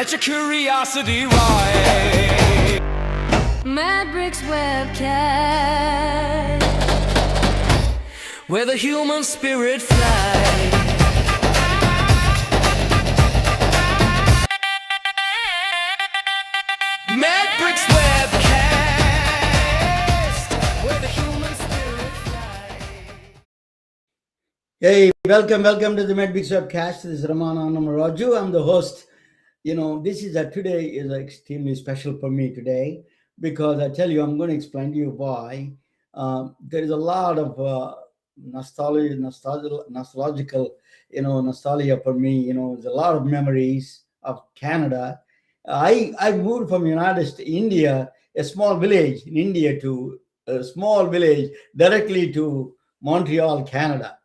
Let your curiosity rise. Mad Bricks Webcast, Where the human spirit flies. Mad Bricks Webcast, where the human spirit flies. Hey, welcome to the MedBix Webcast. This is Ramana Namaraju. I'm the host. This is today is extremely special for me today because I tell you, I'm going to explain to you why. There is a lot of nostalgical, nostalgia for me. There's a lot of memories of Canada. I moved from United States, India, a small village in India to a small village directly to Montreal, Canada.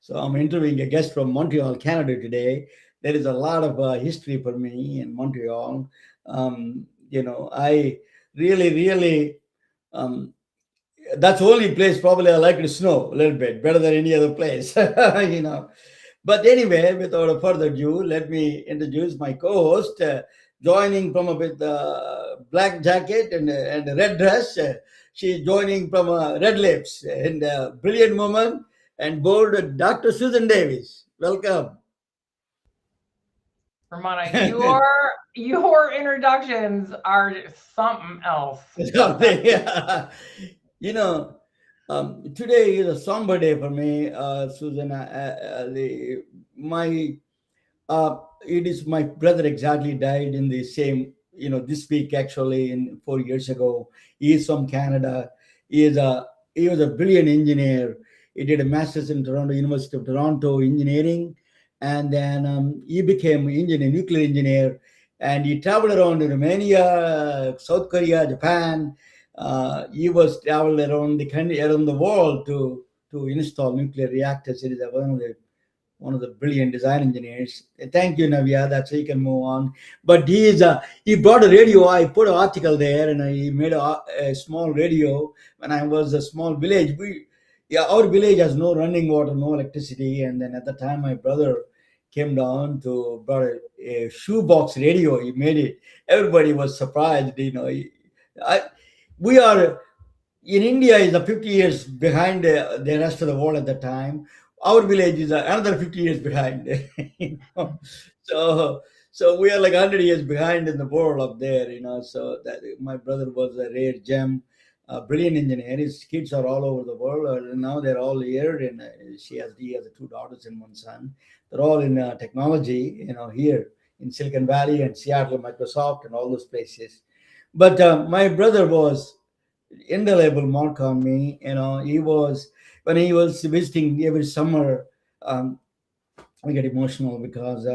So I'm interviewing a guest from Montreal, Canada today. There is a lot of history for me in Montreal. I really, um, that's the only place probably I like to snow a little bit better than any other place, But anyway, without further ado, let me introduce my co-host, joining from a with black jacket and a red dress. She's joining from red lips and a brilliant woman and bold Dr. Susan Davis. Welcome. Ramona, your introductions are something else. Yeah. you know, Today is a somber day for me, Susan. It is my brother exactly died in the same, this week actually, in 4 years ago. He is from Canada. He was a brilliant engineer. He did a master's in Toronto University of Toronto engineering, and then he became nuclear engineer, and he traveled around in Romania, South Korea, Japan. He was traveled around the country, around the world to install nuclear reactors. It is one of the brilliant design engineers. Thank you, Navya. That's how you can move on. But he brought a radio. I put an article there, and he made a small radio when I was a small village. Our village has no running water, no electricity, and then at the time my brother came down to brought a shoebox radio. He made it. Everybody was surprised. We are in India is a 50 years behind the rest of the world at the time. Our village is another 50 years behind. you know. So we are like 100 years behind in the world up there. So that my brother was a rare gem, a brilliant engineer. His kids are all over the world, and now they're all here. And he has two daughters and one son. They're all in technology, here in Silicon Valley and Seattle, Microsoft, and all those places. But my brother was indelible mark on me. He was when he was visiting every summer. I get emotional because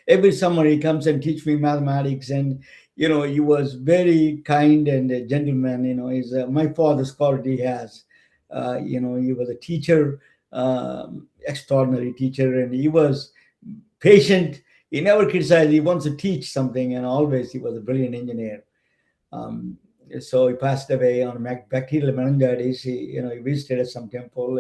every summer he comes and teach me mathematics, and he was very kind and a gentleman. He's my father's quality he has. He was a teacher, extraordinary teacher, and he was patient. He never criticized. He wants to teach something, and always he was a brilliant engineer. Um, so he passed away on bacterial meningitis. He visited some temple,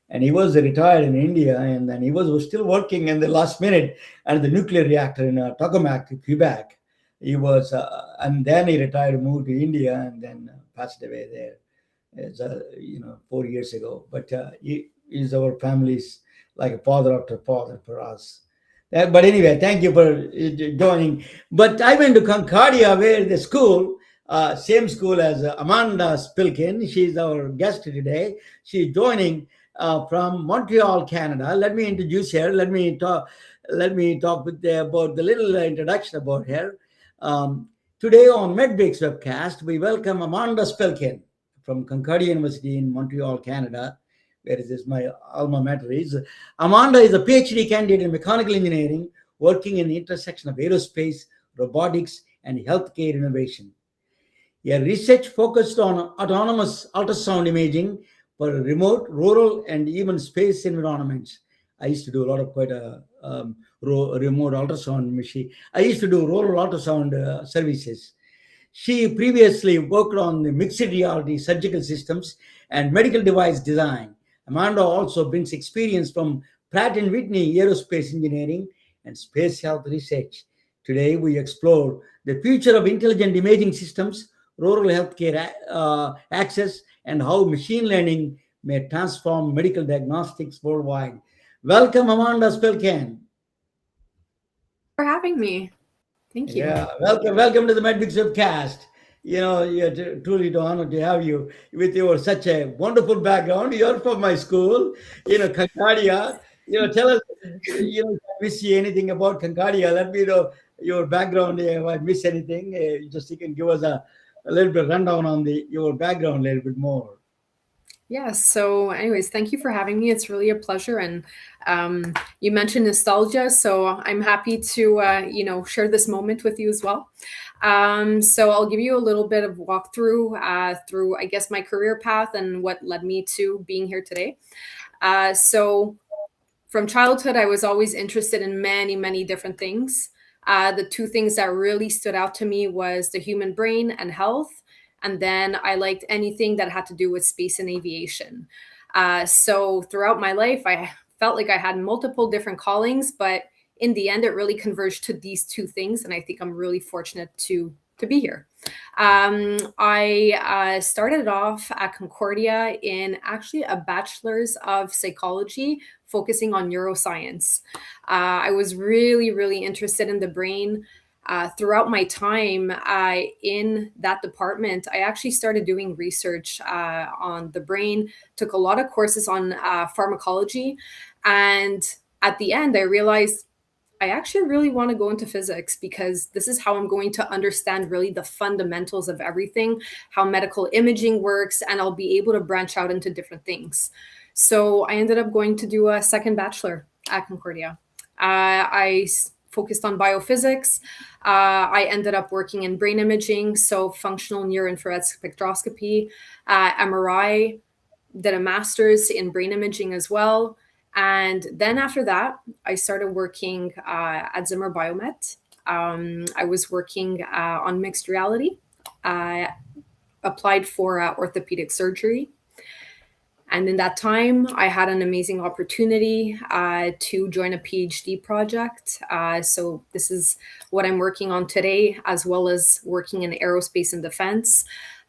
and he was retired in India, and then he was still working in the last minute at the nuclear reactor in Tokamak, Quebec. And then he retired, moved to India, and then passed away there. It's 4 years ago. But he is our family's like a father after father for us. But anyway, thank you for joining. But I went to Concordia, where the school, same school as Amanda Spilkin. She's our guest today. She's joining from Montreal, Canada. Let me introduce her. Let me talk about the little introduction about her. Today on MedBix webcast, we welcome Amanda Spilkin from Concordia University in Montreal, Canada, where is my alma mater is. Amanda is a PhD candidate in mechanical engineering, working in the intersection of aerospace, robotics, and healthcare innovation. Her research focused on autonomous ultrasound imaging for remote, rural, and even space environments. I used to do a lot of remote ultrasound machine. I used to do rural ultrasound services. She previously worked on the mixed reality surgical systems and medical device design. Amanda also brings experience from Pratt & Whitney aerospace engineering and space health research Today, we explore the future of intelligent imaging systems, rural healthcare access, and how machine learning may transform medical diagnostics worldwide. Welcome, Amanda Spilkin. For having me. Thank you. Yeah, welcome to the Medmix webcast. You're truly the honor to have you with your such a wonderful background. You're from my school, Concordia. Tell us, if I miss you anything about Concordia, let me know your background. If I miss anything, just you can give us a little bit rundown on your background a little bit more. Yeah. So, anyways, thank you for having me. It's really a pleasure. And you mentioned nostalgia, so I'm happy to share this moment with you as well. So I'll give you a little bit of walkthrough through, I guess, my career path and what led me to being here today. So from childhood, I was always interested in many, many different things. The two things that really stood out to me was the human brain and health. And then I liked anything that had to do with space and aviation. So throughout my life, I felt like I had multiple different callings, but in the end, it really converged to these two things. And I think I'm really fortunate to be here. I started off at Concordia in actually a bachelor's of psychology, focusing on neuroscience. I was really, really interested in the brain. Throughout my time in that department, I actually started doing research on the brain, took a lot of courses on pharmacology. And at the end, I realized I actually really want to go into physics because this is how I'm going to understand really the fundamentals of everything, how medical imaging works, and I'll be able to branch out into different things. So I ended up going to do a second bachelor at Concordia. I focused on biophysics. I ended up working in brain imaging, so functional near-infrared spectroscopy, MRI, did a master's in brain imaging as well. And then after that, I started working at Zimmer Biomet. I was working on mixed reality. I applied for orthopedic surgery. And in that time, I had an amazing opportunity to join a PhD project. So this is what I'm working on today, as well as working in aerospace and defense.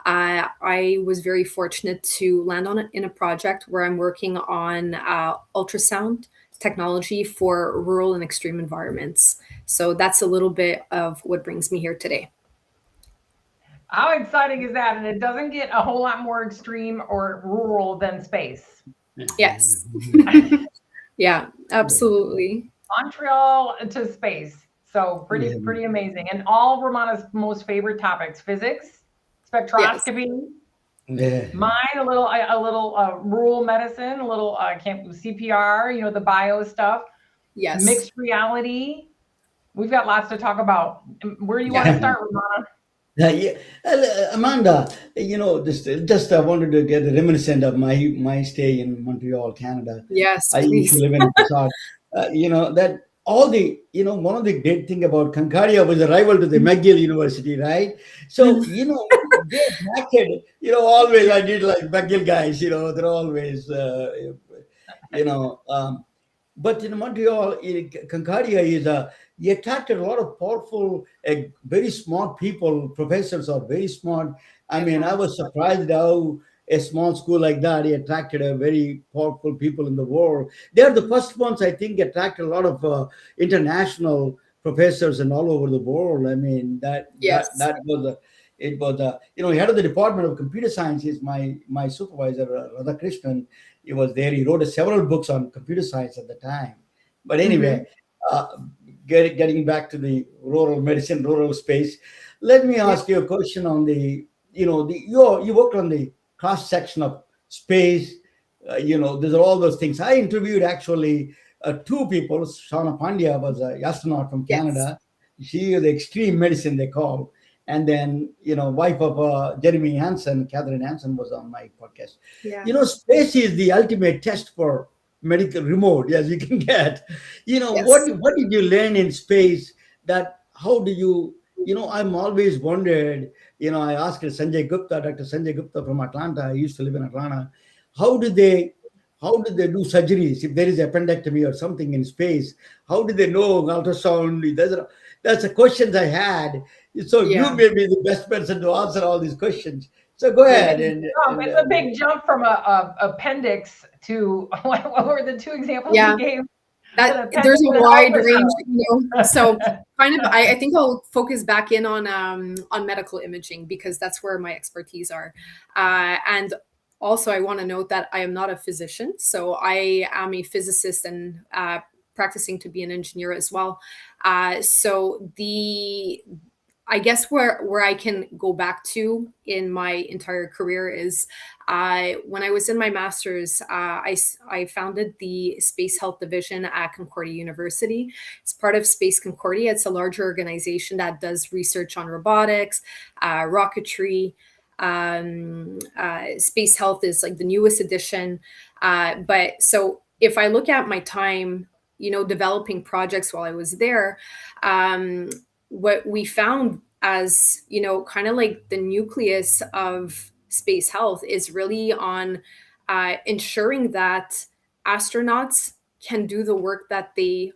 I was very fortunate to land in a project where I'm working on ultrasound technology for rural and extreme environments. So that's a little bit of what brings me here today. How exciting is that? And it doesn't get a whole lot more extreme or rural than space. Yes. Yeah, absolutely. Montreal to space. So pretty amazing. And all Romana's most favorite topics: physics, spectroscopy. Yeah. Mine a little rural medicine, a little CPR. The bio stuff. Yes. Mixed reality. We've got lots to talk about. Where do you want to start, Romana? Amanda, just I wanted to get reminiscent of my stay in Montreal, Canada. Yes, I used to please. live in Prasad. That all one of the great thing about Concordia was a rival to the McGill University, right? So, they attracted, always I did like McGill guys, they're always, but in Montreal, Concordia he attracted a lot of powerful, very smart people. Professors are very smart. I mean, I was surprised how a small school like that, he attracted a very powerful people in the world. They are the first ones, I think, attracted a lot of international professors and all over the world. I mean, that was head of the Department of Computer Science is my supervisor, Radhakrishnan. He was there. He wrote several books on computer science at the time. But anyway, getting back to the rural medicine, rural space, let me ask you a question on you worked on the cross section of space. There's all those things. I interviewed actually two people. Shauna Pandya was an astronaut from Canada. She is extreme medicine, they call. And then, wife of Jeremy Hansen, Catherine Hansen, was on my podcast. Yeah. Space is the ultimate test for medical remote, as you can get. Yes. What did you learn in space? How do you, I'm always wondered, I asked Dr. Sanjay Gupta from Atlanta. I used to live in Atlanta. How did they do surgeries if there is appendectomy or something in space? How do they know ultrasound? That's the questions I had. So you Yeah. may be the best person to answer all these questions. So go Yeah. ahead and It's a big jump from a appendix to what were the two examples Yeah. you gave? That An appendix there's a and an wide range, so ultrasound. kind of I think I'll focus back in on medical imaging because that's where my expertise are. And also I want to note that I am not a physician, so I am a physicist and practicing to be an engineer as well. So the I guess where I can go back to in my entire career is when I was in my master's, I founded the Space Health Division at Concordia University. It's part of Space Concordia. It's a larger organization that does research on robotics, rocketry. Space Health is like the newest edition. But so if I look at my time, developing projects while I was there, what we found as kind of like the nucleus of space health is really on ensuring that astronauts can do the work that they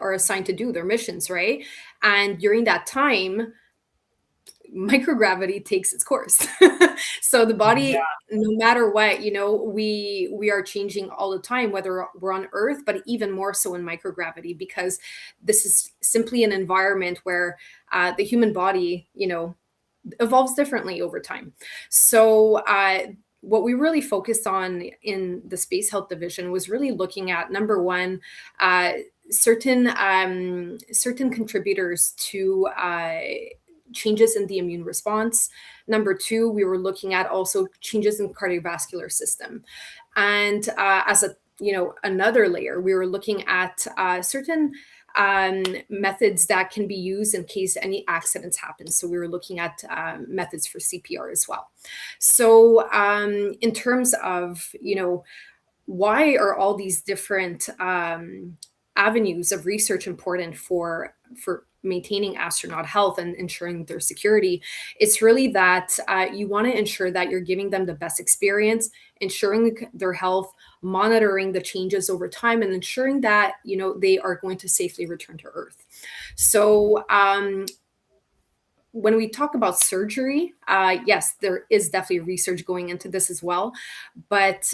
are assigned to do, their missions, right? And during that time, microgravity takes its course. So the body, no matter what, we are changing all the time, whether we're on Earth, but even more so in microgravity, because this is simply an environment where the human body, evolves differently over time. So what we really focused on in the Space Health Division was really looking at, number one, certain contributors to changes in the immune response. Number two, we were looking at also changes in cardiovascular system. And as another layer, we were looking at certain methods that can be used in case any accidents happen. So we were looking at methods for CPR as well. So in terms of, why are all these different avenues of research important for maintaining astronaut health and ensuring their security? It's really that you want to ensure that you're giving them the best experience, ensuring their health, monitoring the changes over time, and ensuring that they are going to safely return to Earth. So when we talk about surgery, yes, there is definitely research going into this as well. But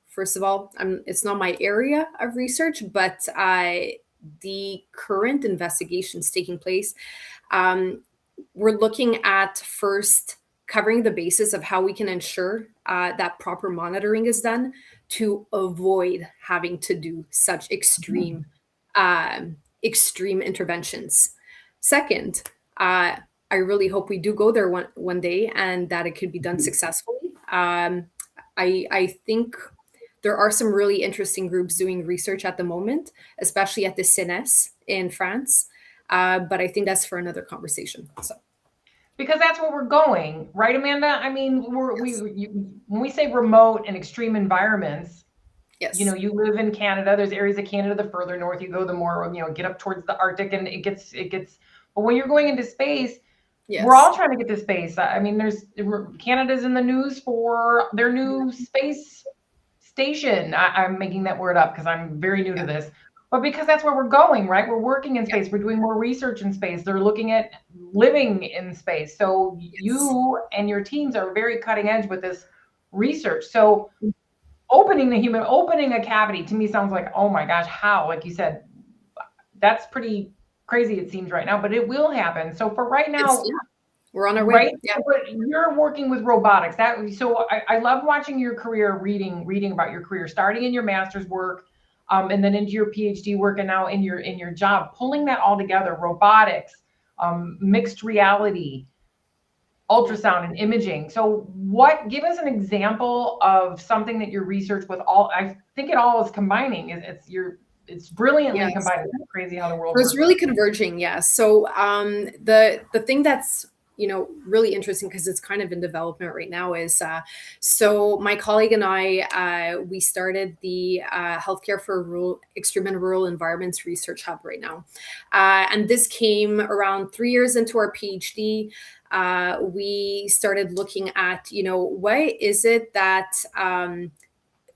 first of all, it's not my area of research, but the current investigations taking place, we're looking at first covering the basis of how we can ensure that proper monitoring is done to avoid having to do such extreme interventions. Second, I really hope we do go there one day and that it could be done successfully. I think there are some really interesting groups doing research at the moment, especially at the CNES in France. But I think that's for another conversation. So. Because that's where we're going, right, Amanda? I mean, when we say remote and extreme environments, yes, you live in Canada. There's areas of Canada, the further north you go, the more, get up towards the Arctic, and it gets. But when you're going into space, yes, we're all trying to get to space. I mean, Canada's in the news for their new space station. I'm making that word up because I'm very new to this. But because that's where we're going, right? We're working in space. We're doing more research in space. They're looking at living in space. So you and your teams are very cutting edge with this research. So opening a cavity to me sounds like, oh my gosh, how? Like you said, that's pretty crazy, it seems right now, but it will happen. So for right now, we're on our way. right? Yeah. But you're working with robotics. So I love watching your career, reading about your career, starting in your master's work, and then into your PhD work, and now in your job, pulling that all together, robotics, mixed reality, ultrasound and imaging. So give us an example of something that your research with all, I think it all is combining. It's brilliantly combined. It's crazy how the world works. It's really converging. Yeah. So the thing that's really interesting, because it's kind of in development right now, is so my colleague and I, we started the Healthcare for Extreme and Rural Environments Research Hub right now. And this came around 3 years into our PhD. We started looking at, what is it that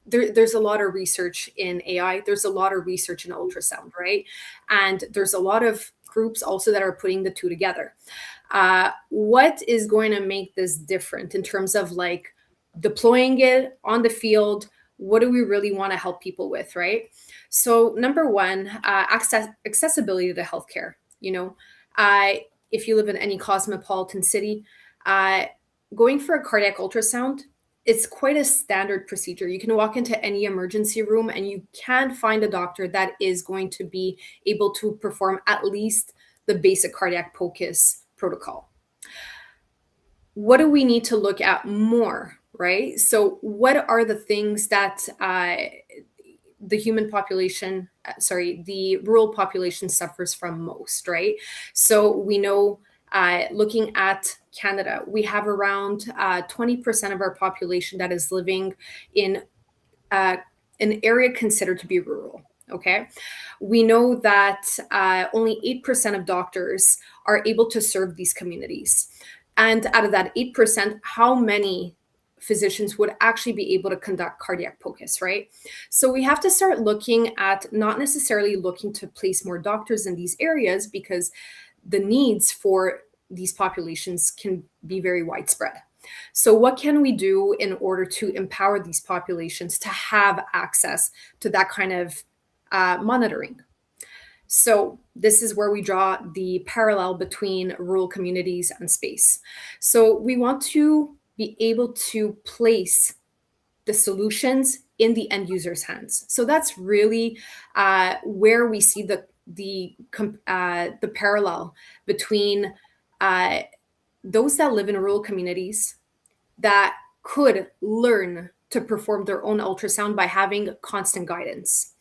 there's a lot of research in AI. There's a lot of research in ultrasound, right? And there's a lot of groups also that are putting the two together. What is going to make this different in terms of like deploying it on the field? What do we really want to help people with, right? So number one, accessibility to healthcare. You know, if you live in any cosmopolitan city, uh, going for a cardiac ultrasound, it's quite a standard procedure. You can walk into any emergency room and you can find a doctor that is going to be able to perform at least the basic cardiac POCUS protocol. What do we need to look at more, right? So what are the things that the human population, the rural population suffers from most, right? So we know, looking at Canada, we have around 20% of our population that is living in an area considered to be rural. Okay. We know that only 8% of doctors are able to serve these communities. And out of that 8%, how many physicians would actually be able to conduct cardiac POCUS, right? So we have to start looking at not necessarily looking to place more doctors in these areas, because the needs for these populations can be very widespread. So what can we do in order to empower these populations to have access to that kind of monitoring? So this is where we draw the parallel between rural communities and space. So we want to be able to place the solutions in the end user's hands. So that's really where we see the parallel between those that live in rural communities that could learn to perform their own ultrasound by having constant guidance,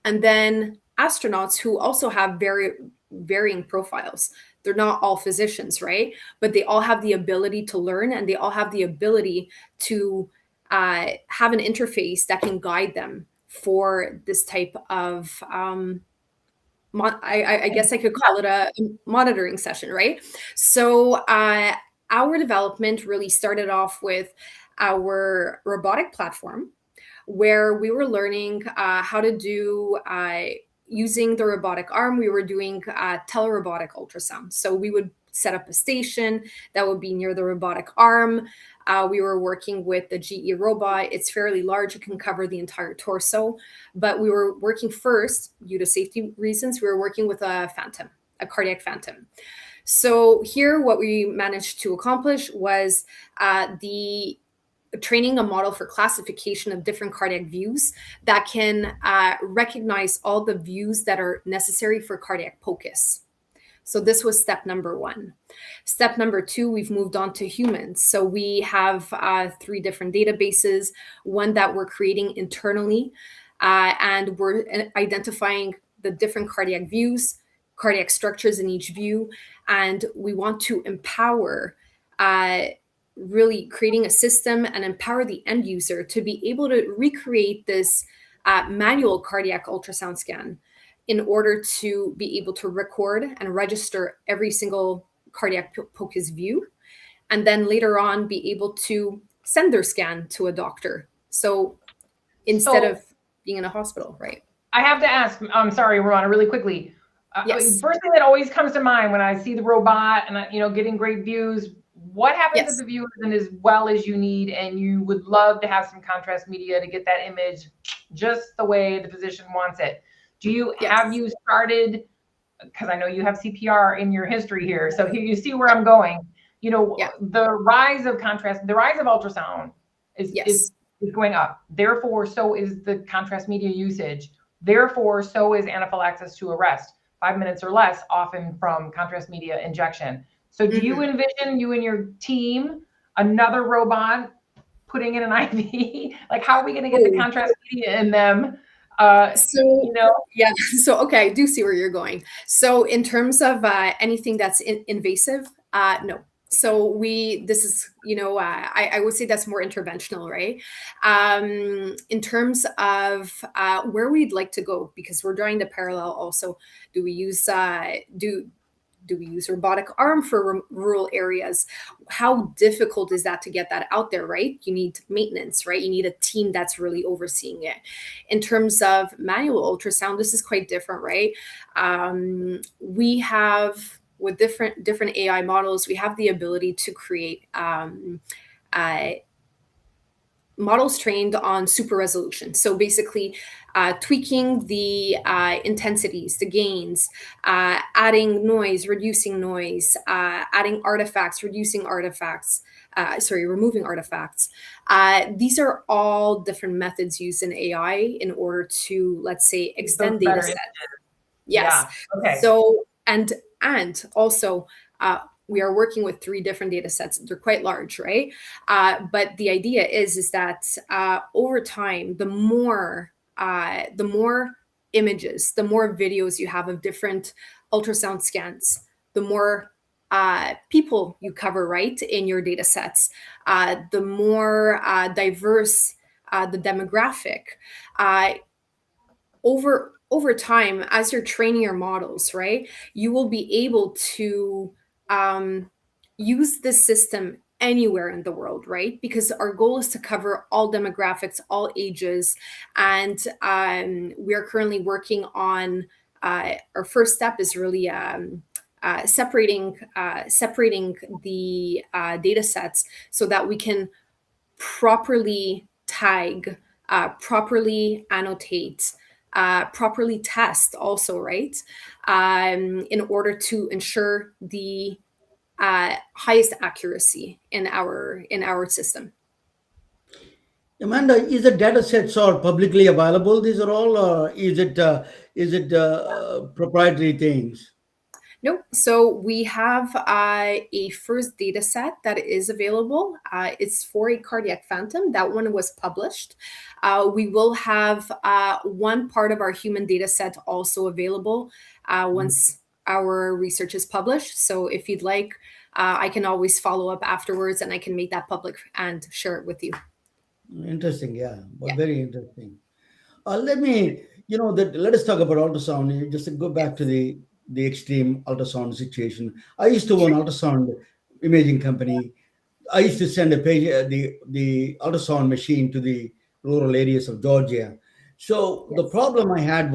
and then astronauts who also have very varying profiles. They're not all physicians, right? But they all have the ability to learn, and they all have the ability to have an interface that can guide them for this type of I guess I could call it a monitoring session, right? So our development really started off with our robotic platform, where we were learning how to do, using the robotic arm, we were doing telerobotic ultrasound. So we would set up a station that would be near the robotic arm. We were working with the GE robot. It's fairly large. It can cover the entire torso. But we were working first, due to safety reasons, we were working with a phantom, a cardiac phantom. So here, what we managed to accomplish was the training a model for classification of different cardiac views that can recognize all the views that are necessary for cardiac POCUS. So this was step number one. Step number two, we've moved on to humans. So we have 3 different databases, one that we're creating internally, and we're identifying the different cardiac views, cardiac structures in each view, and we want to empower really creating a system and empower the end user to be able to recreate this manual cardiac ultrasound scan in order to be able to record and register every single cardiac POCUS view, and then later on be able to send their scan to a doctor. So instead of being in a hospital, right? I have to ask, I'm sorry, Ramona, really quickly. Yes. First thing that always comes to mind when I see the robot and getting great views, what happens Yes. if the view isn't as well as you need and you would love to have some contrast media to get that image just the way the physician wants it? Have you started, because I know you have CPR in your history here, so here you see where I'm going. The rise of contrast, the rise of ultrasound is going up. Therefore, so is the contrast media usage. Therefore, so is anaphylaxis to arrest, 5 minutes or less, often from contrast media injection. So do you envision, you and your team, another robot putting in an IV? Like, how are we going to get the contrast media in them? So okay, I do see where you're going. So in terms of anything that's invasive, no. So this is, I would say that's more interventional, right? In terms of where we'd like to go, because we're drawing the parallel also, do we use, Do we use robotic arm for rural areas? How difficult is that to get that out there, right? You need maintenance, right? You need a team that's really overseeing it. In terms of manual ultrasound, this is quite different, right? We have, with different AI models, we have the ability to create models trained on super resolution. So basically, tweaking the intensities, the gains, adding noise, reducing noise, adding artifacts, reducing artifacts, removing artifacts. These are all different methods used in AI in order to, let's say, extend data set. Yes. Yeah. Okay. So, and also, we are working with 3 different data sets. They're quite large, right? But the idea is that over time, the more images, the more videos you have of different ultrasound scans, the more people you cover, right, in your data sets, the more diverse the demographic. Over time, as you're training your models, right, you will be able to use this system anywhere in the world, right? Because our goal is to cover all demographics, all ages, and we are currently working on our first step is really separating the data sets so that we can properly tag, properly annotate, properly test also, right? In order to ensure the highest accuracy in our system. Amanda, is the data sets all publicly available? These are all, is it proprietary things? Nope. So we have a first data set that is available. It's for a cardiac phantom. That one was published. We will have one part of our human data set also available once our research is published. So if you'd like, I can always follow up afterwards and I can make that public and share it with you. Interesting, yeah, but Yeah. very interesting. Let us talk about ultrasound. Just to go back to the extreme ultrasound situation. I used to own ultrasound imaging company. I used to send the ultrasound machine to the rural areas of Georgia. So the problem I had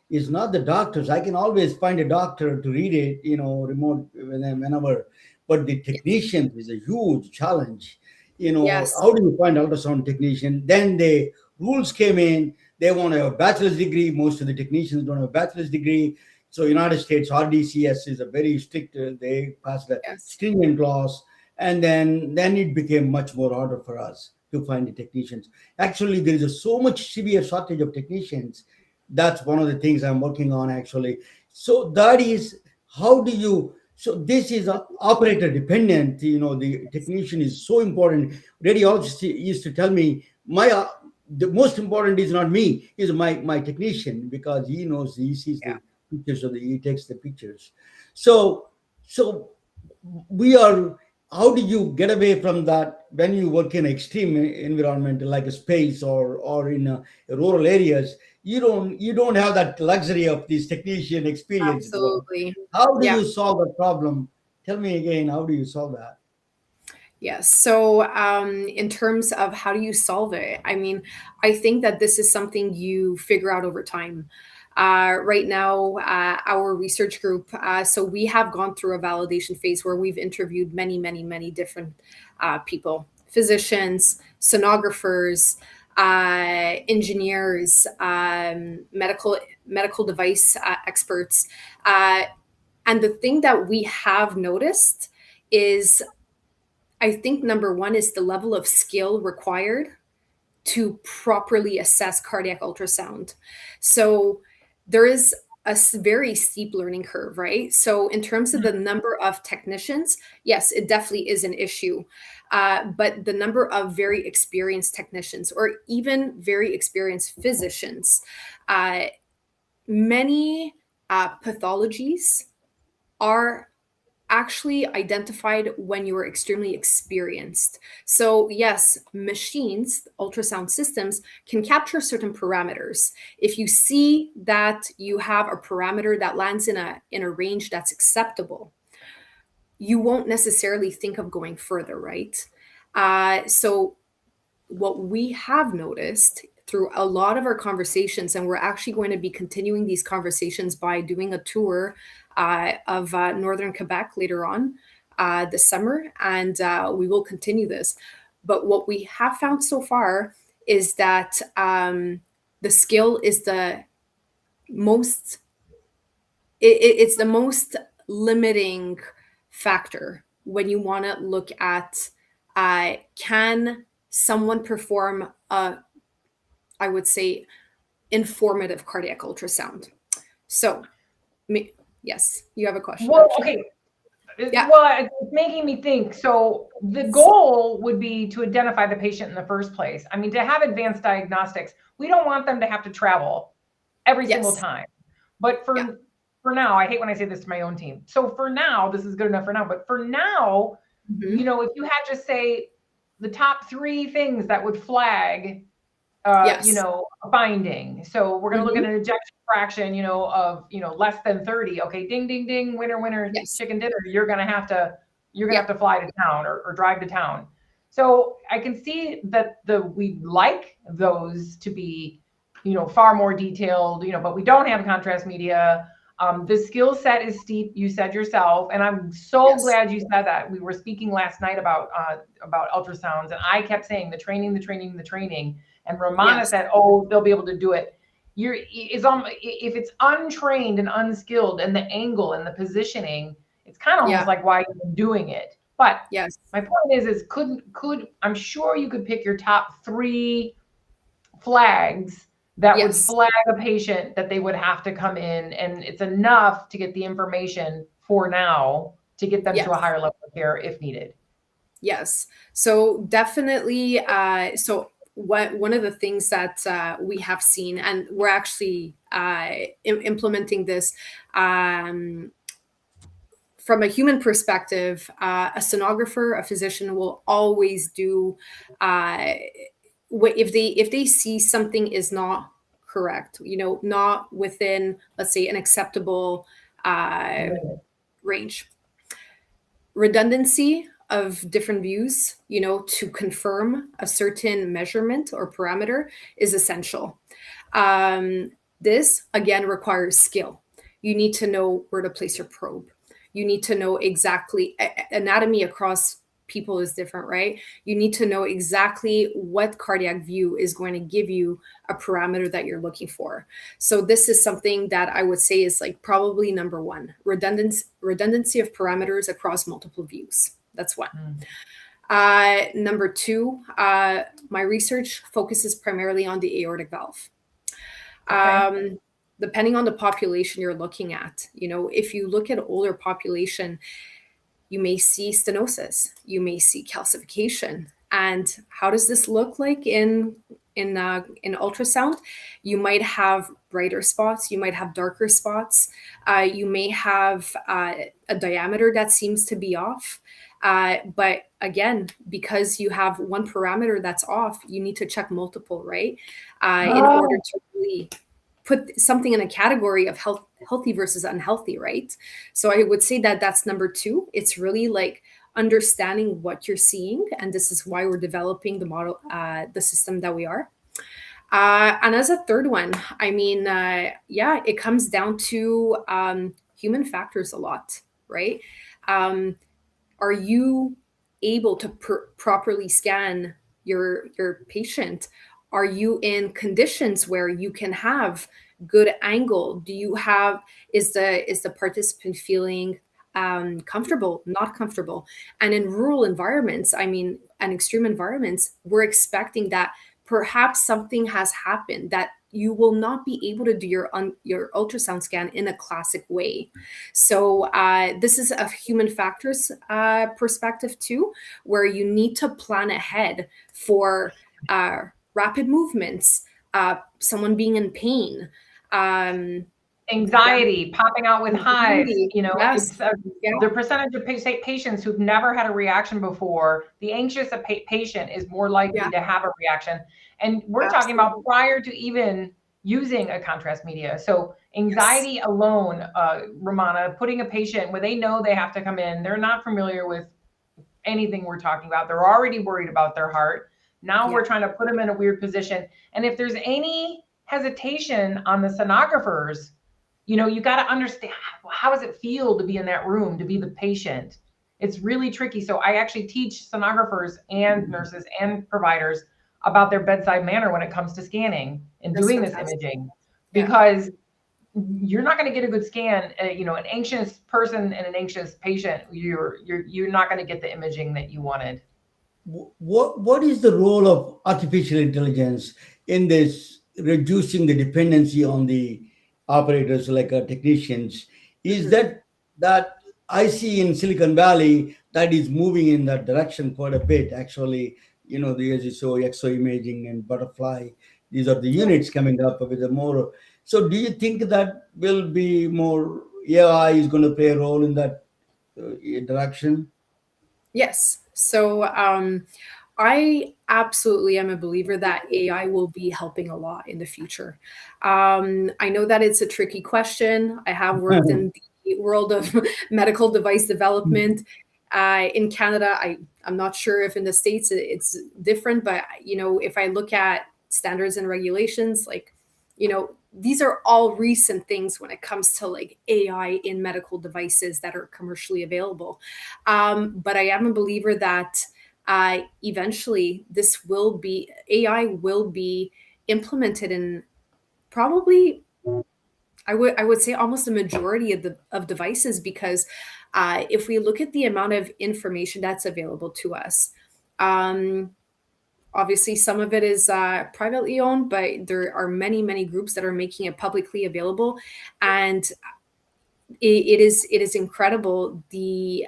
is not the doctors. I can always find a doctor to read it, remote whenever, but the technicians is a huge challenge. Yes. How do you find ultrasound technician? Then the rules came in. They want to have a bachelor's degree. Most of the technicians don't have a bachelor's degree. So United States RDCS is a very strict. They passed a Yes. stringent laws, and then it became much more harder for us to find the technicians. Actually, there is so much severe shortage of technicians. That's one of the things I'm working on actually. So that is how do you. So this is operator dependent. The technician is so important. Radiologist used to tell me the most important is not me, is my technician, because he sees the pictures he takes the pictures. So we are, how do you get away from that when you work in extreme environment like a space or in rural areas? You don't have that luxury of this technician experience. Absolutely. How do Yeah. you solve that problem? Tell me again, how do you solve that? Yes. So, in terms of how do you solve it, I mean, I think that this is something you figure out over time. Right now, our research group, so we have gone through a validation phase where we've interviewed many, many, many different people, physicians, sonographers, engineers, medical device experts. And the thing that we have noticed is, I think number one is the level of skill required to properly assess cardiac ultrasound. So there is a very steep learning curve, right? So in terms of the number of technicians, yes, it definitely is an issue. But the number of very experienced technicians or even very experienced physicians, many pathologies are actually identified when you are extremely experienced. So yes, machines, ultrasound systems can capture certain parameters. If you see that you have a parameter that lands in a range that's acceptable, you won't necessarily think of going further, right? So what we have noticed through a lot of our conversations, and we're actually going to be continuing these conversations by doing a tour of northern Quebec later on this summer, and we will continue this. But what we have found so far is that the skill is the most it's the most limiting factor when you want to look at can someone perform a, I would say, informative cardiac ultrasound. So yes, you have a question. Well, okay. Yeah. Well, it's making me think. So the goal would be to identify the patient in the first place. I mean, to have advanced diagnostics, we don't want them to have to travel every single Yes. time. But for now, I hate when I say this to my own team. So for now, this is good enough for now. But for now, Mhm. you know, if you had to say the top 3 things that would flag, Yes. you know, a finding. So we're going to look at Mhm. an ejection fraction, you know, of, you know, less than 30. Okay, ding, ding, ding, winner, winner, Yes. chicken dinner. You're going to have to Yeah. fly to town or drive to town. So I can see that we like those to be, you know, far more detailed, you know, but we don't have contrast media. The skill set is steep, you said yourself, and I'm so Yes. glad you said that. We were speaking last night about ultrasounds, and I kept saying the training, the training, the training, and Romana Yes. said, "Oh, they'll be able to do it." If it's untrained and unskilled, and the angle and the positioning, it's kind of almost Yeah. like why you're doing it. But Yes. my point is could I'm sure you could pick your top 3 flags that would Yes. flag a patient that they would have to come in, and it's enough to get the information for now to get them to a Yes. higher level of care if needed. Yes. So definitely, one of the things that we have seen, and we're actually implementing this from a human perspective, a sonographer, a physician will always do if they see something is not correct, you know, not within, let's say, an acceptable range. Redundancy of different views, you know, to confirm a certain measurement or parameter is essential. This again requires skill. You need to know where to place your probe. You need to know exactly anatomy across people is different, right? You need to know exactly what cardiac view is going to give you a parameter that you're looking for. So this is something that I would say is like probably number 1, redundancy of parameters across multiple views. That's one. Number 2, my research focuses primarily on the aortic valve. Okay. Depending on the population you're looking at, you know, if you look at older population, you may see stenosis, you may see calcification. And how does this look like in ultrasound? You might have brighter spots, you might have darker spots, you may have a diameter that seems to be off. But again, because you have one parameter that's off, you need to check multiple, right? In order to really put something in a category of healthy versus unhealthy, right? So I would say that that's number 2. It's really like understanding what you're seeing, and this is why we're developing the model, the system that we are. And as a third one, I mean, yeah, it comes down to human factors a lot, right? Are you able to properly scan your patient? Are you in conditions where you can have good angle? Do you have, is the participant feeling comfortable, not comfortable? And in rural environments, I mean, and extreme environments, we're expecting that perhaps something has happened that you will not be able to do your ultrasound scan in a classic way. So this is a human factors perspective too, where you need to plan ahead for rapid movements, someone being in pain, Anxiety, popping out with hives, anxiety. you know, Yes. it's Yeah. the percentage of patients who've never had a reaction before. The anxious patient is more likely Yeah. to have a reaction. And we're talking Absolutely. about prior to even using a contrast media. So anxiety alone, Romana, putting a patient where they know they have to come in, they're not familiar with anything we're talking about. They're already worried about their heart. Now we're trying to put them in a weird position. And if there's any hesitation on the sonographers, you got to understand, how does it feel to be in that room, to be the patient? It's really tricky. So I actually teach sonographers and nurses and providers about their bedside manner when it comes to scanning and doing this imaging, because you're not going to get a good scan. An anxious person and an anxious patient, you're not going to get the imaging that you wanted. What is the role of artificial intelligence in this reducing the dependency on the operators like technicians? Is that I see in Silicon Valley that is moving in that direction quite a bit actually. The as you saw exo imaging and butterfly, these are the units coming up with a more. So do you think that will be more AI is going to play a role in that direction? Yes. So I absolutely am a believer that AI will be helping a lot in the future. I know that it's a tricky question. I have worked in the world of medical device development. In Canada, I'm not sure if in the States it's different, but if I look at standards and regulations, these are all recent things when it comes to AI in medical devices that are commercially available. But I am a believer that eventually AI will be implemented in probably, I would say, almost a majority of devices, because if we look at the amount of information that's available to us, obviously some of it is privately owned, but there are many, many groups that are making it publicly available, and it is incredible the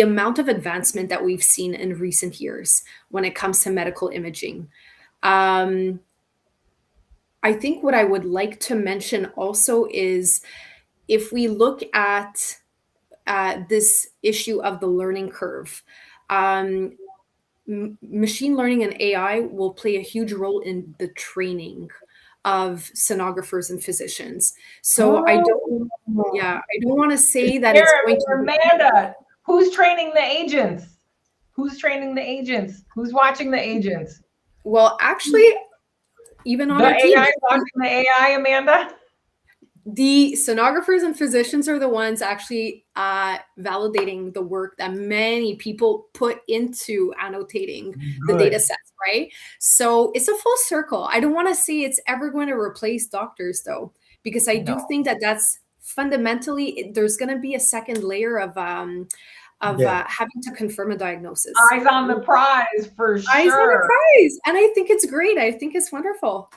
amount of advancement that we've seen in recent years when it comes to medical imaging. I think what I would like to mention also is, if we look at this issue of the learning curve, machine learning and AI will play a huge role in the training of sonographers and physicians. So I don't want to say that it's going to be. Amanda, who's training the agents? Who's training the agents? Who's watching the agents? Well, actually, even on The our team, AI watching the AI, Amanda? the sonographers and physicians are the ones actually validating the work that many people put into annotating the data sets, right? So it's a full circle. I don't want to say it's ever going to replace doctors, though, because I do think that that's fundamentally, there's going to be a second layer of having to confirm a diagnosis. Eyes on the prize, for sure. Eyes on the prize. And I think it's great. I think it's wonderful.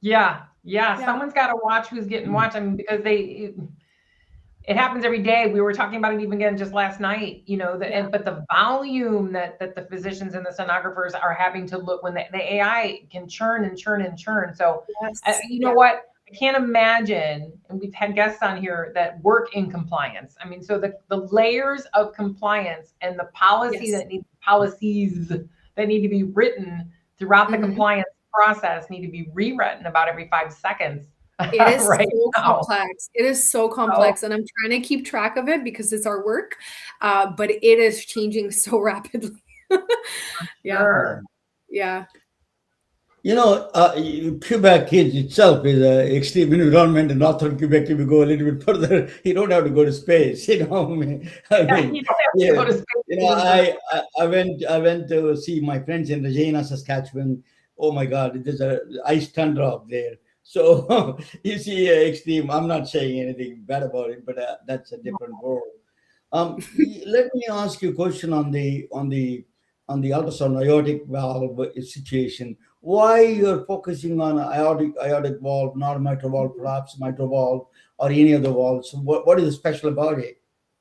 Yeah. Someone's got to watch who's getting watched. I mean, because it happens every day. We were talking about it even again just last night, but the volume that the physicians and the sonographers are having to look when the AI can churn and churn and churn. So, know what? I can't imagine, and we've had guests on here that work in compliance. I mean, so the layers of compliance and the policies that need to be written throughout the compliance process need to be rewritten about every 5 seconds. It is complex. It is so complex, and I'm trying to keep track of it because it's our work, but it is changing so rapidly. Sure. Yeah. Quebec kids itself is an extreme environment. In northern Quebec, if you go a little bit further, you don't have to go to space. I went to see my friends in Regina, Saskatchewan. Oh my God, there's a ice tundra up there. So you see extreme. I'm not saying anything bad about it, but that's a different world. Let me ask you a question on the ultrasound aortic valve situation. Why you're focusing on aortic valve, not mitral valve, perhaps mitral valve or any other valves? What is special about it?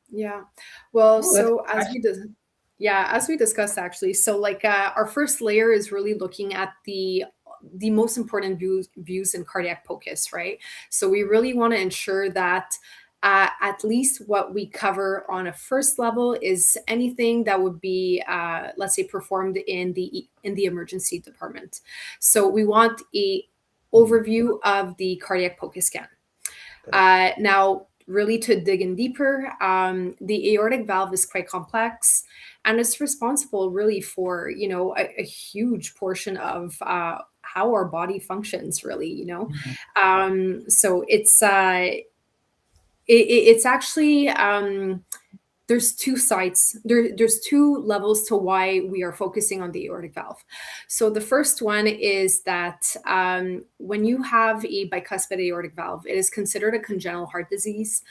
Yeah. Well, so as we discussed, actually, so our first layer is really looking at the most important views in cardiac POCUS, right? So we really want to ensure that At least what we cover on a first level is anything that would be, let's say, performed in the emergency department. So we want a overview of the cardiac POCUS scan. Now, really to dig in deeper, the aortic valve is quite complex, and it's responsible really for, a huge portion of how our body functions, really, So it's actually, there's two sides. There's two levels to why we are focusing on the aortic valve. So the first one is that when you have a bicuspid aortic valve, it is considered a congenital heart disease,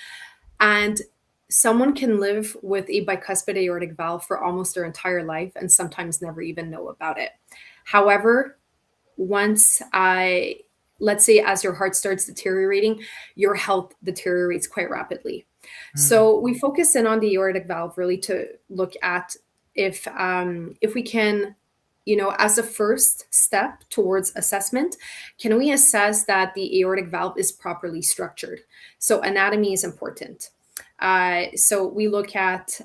and someone can live with a bicuspid aortic valve for almost their entire life and sometimes never even know about it. However, once let's say as your heart starts deteriorating, your health deteriorates quite rapidly. So we focus in on the aortic valve really to look at if we can, as a first step towards assessment, can we assess that the aortic valve is properly structured? So anatomy is important. So we look at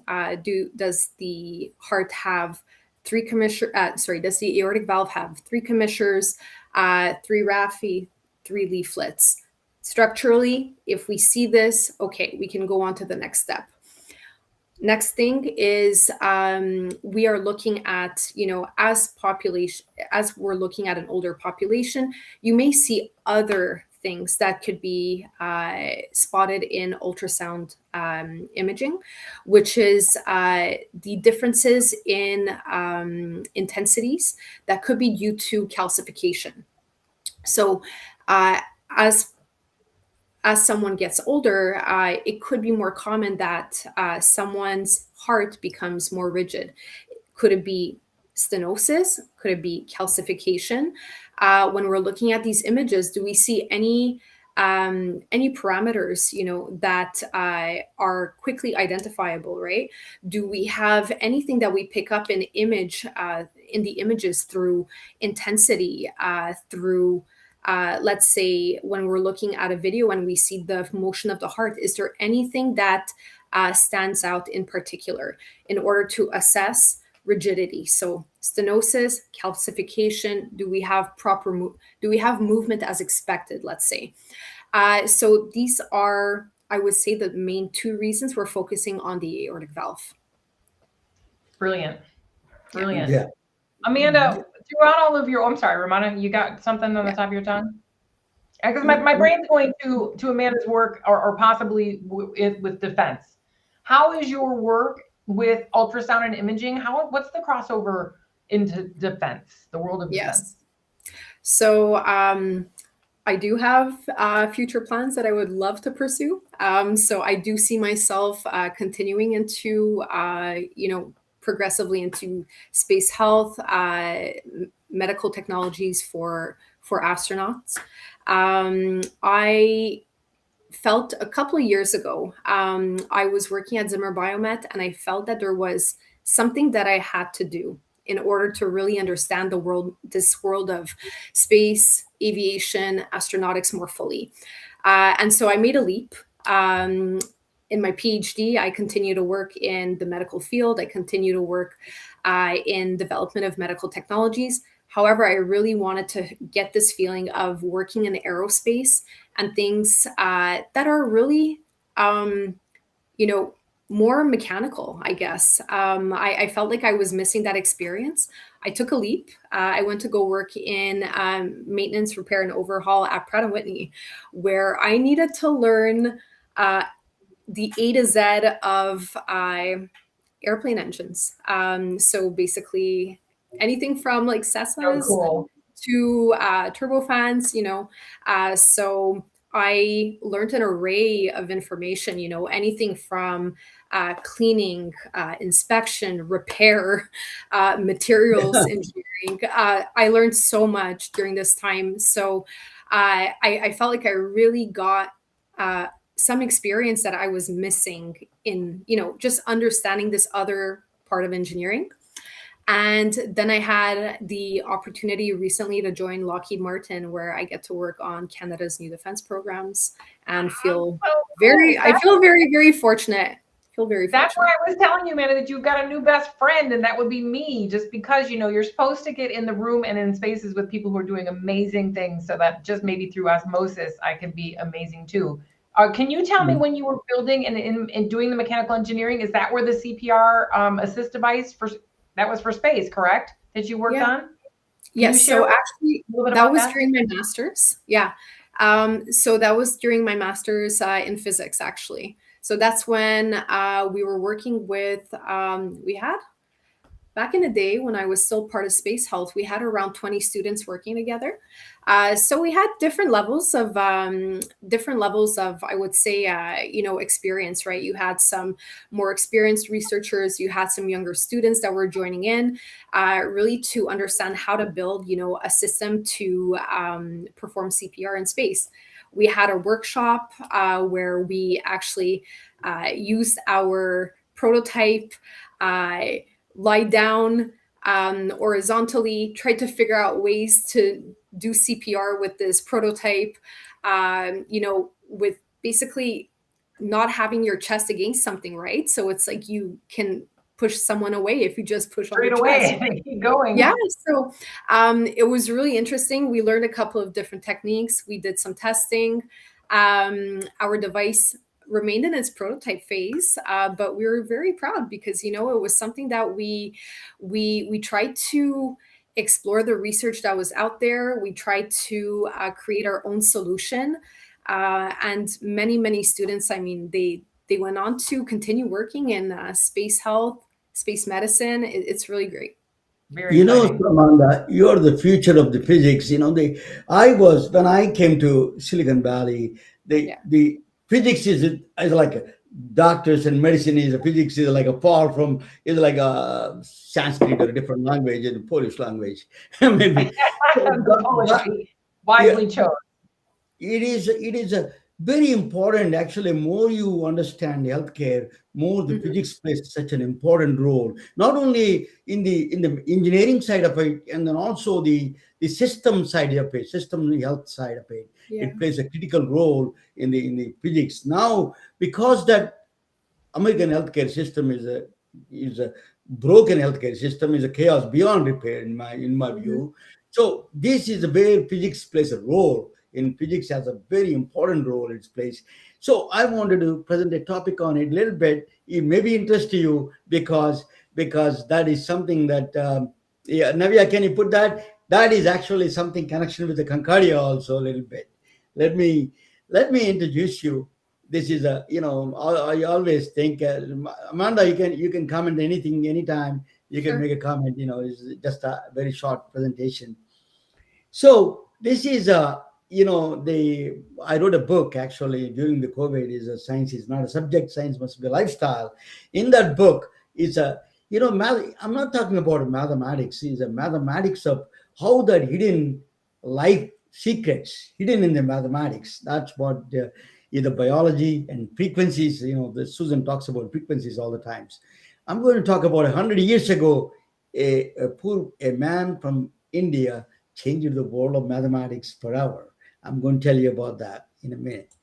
does the heart have three commissures? Does the aortic valve have three commissures, three raphe, three leaflets? Structurally, if we see this, okay, we can go on to the next step. Next thing is we are looking at, as we're looking at an older population, you may see other things that could be spotted in ultrasound imaging, which is the differences in intensities that could be due to calcification. So as someone gets older, it could be more common that someone's heart becomes more rigid. Could it be stenosis? Could it be calcification? When we're looking at these images, do we see any parameters, that are quickly identifiable, right? Do we have anything that we pick up in the images through intensity, through let's say when we're looking at a video and we see the motion of the heart, is there anything that stands out in particular in order to assess rigidity? So stenosis, calcification, do we have movement as expected, let's say? So these are, I would say, the main two reasons we're focusing on the aortic valve. Brilliant. Yeah. Amanda, throughout all of your, I'm sorry, Romana, you got something on the top of your tongue? Because my brain's going to Amanda's work or possibly with defense. How is your work with ultrasound and imaging? What's the crossover into defense, the world of defense? Yes. So I do have future plans that I would love to pursue. So I do see myself continuing into, progressively into space health, medical technologies for astronauts. I felt a couple of years ago, I was working at Zimmer Biomet, and I felt that there was something that I had to do in order to really understand this world of space, aviation, astronautics more fully. And so I made a leap. In my PhD, I continue to work in the medical field. I continue to work in development of medical technologies. However, I really wanted to get this feeling of working in aerospace and things that are really, more mechanical, I guess. I felt like I was missing that experience. I took a leap. I went to go work in maintenance, repair, and overhaul at Pratt & Whitney, where I needed to learn the A to Z of airplane engines. So basically anything from like Cessnas to turbofans, so I learned an array of information, anything from cleaning, inspection, repair, materials engineering. I learned so much during this time. So I felt like I really got some experience that I was missing in, just understanding this other part of engineering. And then I had the opportunity recently to join Lockheed Martin, where I get to work on Canada's new defense programs and feel So very, cool. I feel very, very fortunate. I feel very That's why fortunate. I was telling you, Amanda, that you've got a new best friend, and that would be me. Just because you're supposed to get in the room and in spaces with people who are doing amazing things, so that just maybe through osmosis, I can be amazing too. Can you tell me when you were building and in doing the mechanical engineering, is that where the CPR assist device for that was for space, correct? That you worked Yeah. on? Can you Yes. share So with us actually, a little bit that about was that? during my master's. Yeah. So that was during my master's in physics, actually. So that's when we were working with, we had back in the day when I was still part of Space Health, we had around 20 students working together. So we had different levels of, I would say, experience, right? You had some more experienced researchers, you had some younger students that were joining in, really to understand how to build, a system to perform CPR in space. We had a workshop where we actually used our prototype. Lie down horizontally, tried to figure out ways to do CPR with this prototype, with basically not having your chest against something, right? So it's like you can push someone away if you just push on their Straight chest. away, keep going. Yeah, so it was really interesting. We learned a couple of different techniques. We did some testing. Our device remained in its prototype phase, but we were very proud because it was something that we tried to explore the research that was out there. We tried to create our own solution, and many students. I mean, they went on to continue working in space health, space medicine. It's really great. Very exciting. Amanda, you're the future of the physics. When I came to Silicon Valley, Yeah. the physics is like doctors and medicine is physics is like a far from is like a Sanskrit or a different language and Polish language. Maybe. So, The poetry yeah, wisely chose. it is a very important. Actually, more you understand healthcare, more the Mhm. physics plays such an important role, not only in the engineering side of it, and then also the system side of it, system health side of it. Yeah. It plays a critical role in the physics now, because that American healthcare system is a broken healthcare system, is a chaos beyond repair in my Mhm. view. So this is where physics plays a role. In physics has a very important role it plays. So I wanted to present a topic on it a little bit. It may be interest to you because that is something that yeah, Navia, can you put that? That is actually something connection with the Concordia also a little bit. Let me let me introduce you. This is I always think, Amanda, you can comment anything anytime. You can Sure. make a comment. It's just a very short presentation. So this is the I wrote a book actually during the COVID. Is a Science is not a subject, science must be a lifestyle. In that book is a I'm not talking about mathematics. It's a mathematics of how that hidden life secrets hidden in the mathematics. That's what the biology and frequencies. The Susan talks about frequencies all the times. I'm going to talk about 100 years ago. A man from India changed the world of mathematics forever. I'm going to tell you about that in a minute.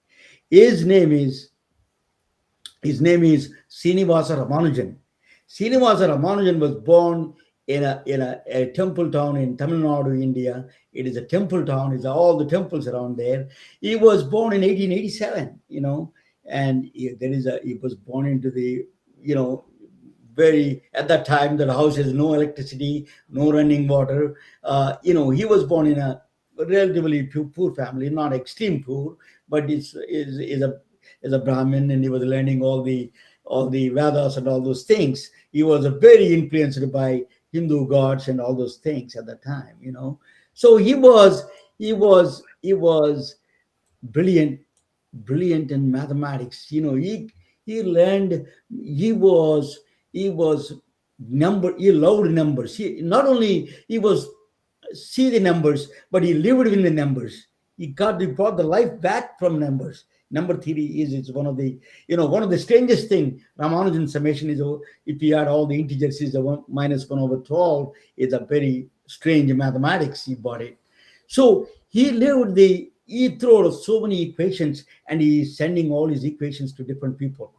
His name is his name is Srinivasa Ramanujan. Srinivasa Ramanujan was born in a temple town in Tamil Nadu, India. It is a temple town. It's all the temples around there. He was born in 1887. And he was born into the you know very at that time the house has no electricity, no running water. He was born in a relatively poor family, not extreme poor, but is a Brahmin, and he was learning all the Vedas and all those things. He was very influenced by Hindu gods and all those things at that time. So he was brilliant, brilliant in mathematics. He learned. He was number. He loved numbers. He not only he was see the numbers, but he lived in the numbers. He brought the life back from numbers. Number theory is one of the, one of the strangest thing. Ramanujan summation is, if you add all the integers, is a one, minus 1 over 12. Is a very strange mathematics. He bought it. So he threw out so many equations, and he's sending all his equations to different people.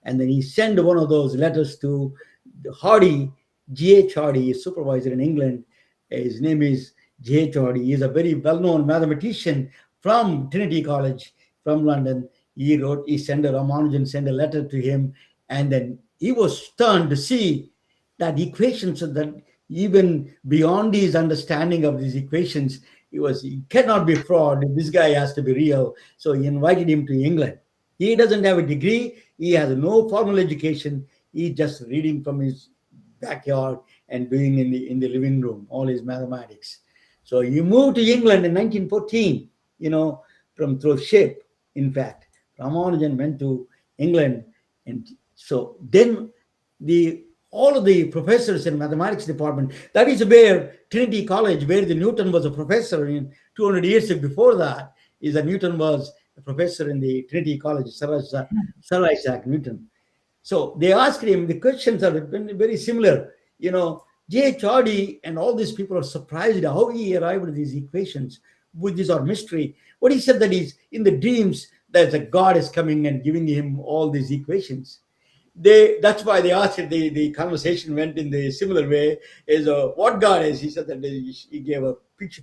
And then he sent one of those letters to Hardy, G.H. Hardy, his supervisor in England. His name is G.H. Hardy. He's a very well-known mathematician from Trinity College, from London. He sent Ramanujan sent a letter to him, and then he was stunned to see that equations that even beyond his understanding of these equations, he cannot be fraud. This guy has to be real. So he invited him to England. He doesn't have a degree. He has no formal education. He's just reading from his backyard and doing in the living room all his mathematics. So he moved to England in 1914. From through ship. In fact, Ramanujan went to England, and so then all of the professors in mathematics department. That is where Trinity College, where the Newton was a professor in 200 years before that, is that Newton was a professor in the Trinity College, Sir Isaac Newton. So they asked him, the questions are very similar. J.H. Hardy and all these people are surprised how he arrived at these equations, which is our mystery. What he said that is in the dreams, that a God is coming and giving him all these equations. That's why they asked it. The conversation went in the similar way. Is what goddess? He said that he gave a picture,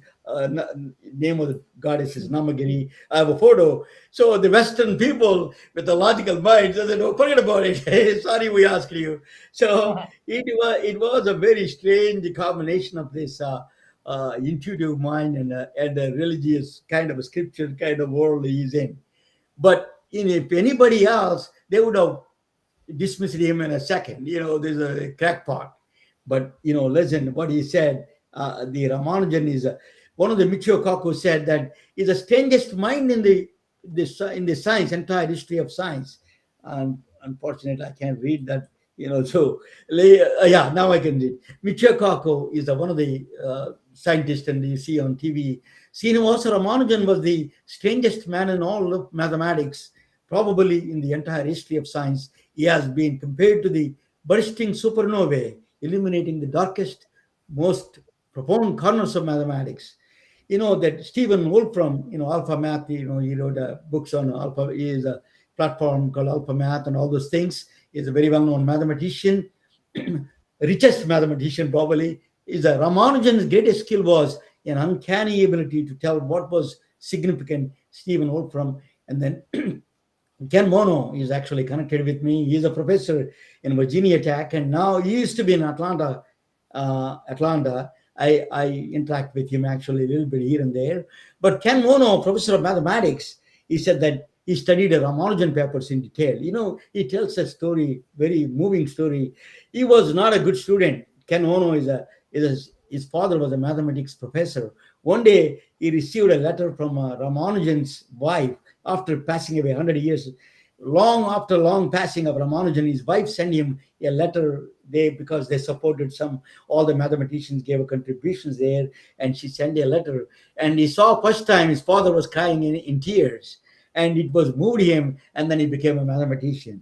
name of the goddess is Namagiri. I have a photo. So the Western people with the logical mind said, "No, forget about it. Sorry, we asked you." So it was a very strange combination of this intuitive mind and a religious kind of a scripture kind of world he's in. But if anybody else, they would have dismissed him in a second. There's a crackpot. But listen, what he said. The Ramanujan is one of the Michio Kaku said that is the strangest mind in the science, entire history of science. And unfortunately, I can't read that. So yeah, now I can read. Michio Kaku is one of the scientists, and you see on TV. Srinivasa Ramanujan was the strangest man in all of mathematics, probably in the entire history of science. He has been compared to the bursting supernovae, illuminating the darkest, most profound corners of mathematics. That Stephen Wolfram, Alpha Math, he wrote books on Alpha. He is a platform called Alpha Math and all those things. He's a very well-known mathematician, richest mathematician probably. Ramanujan's greatest skill was an uncanny ability to tell what was significant. Stephen Wolfram, and then Ken Mono is actually connected with me. He's a professor in Virginia Tech, and now he used to be in Atlanta. I interact with him actually a little bit here and there. But Ken Mono, professor of mathematics, he said that he studied the Ramanujan papers in detail. He tells a story, very moving story. He was not a good student. Ken Mono his father was a mathematics professor. One day he received a letter from Ramanujan's wife after passing away 100 years. Long after long passing of Ramanujan, his wife sent him a letter because they supported all the mathematicians gave contributions there, and she sent a letter. And he saw first time his father was crying in tears, and it was moved him, and then he became a mathematician.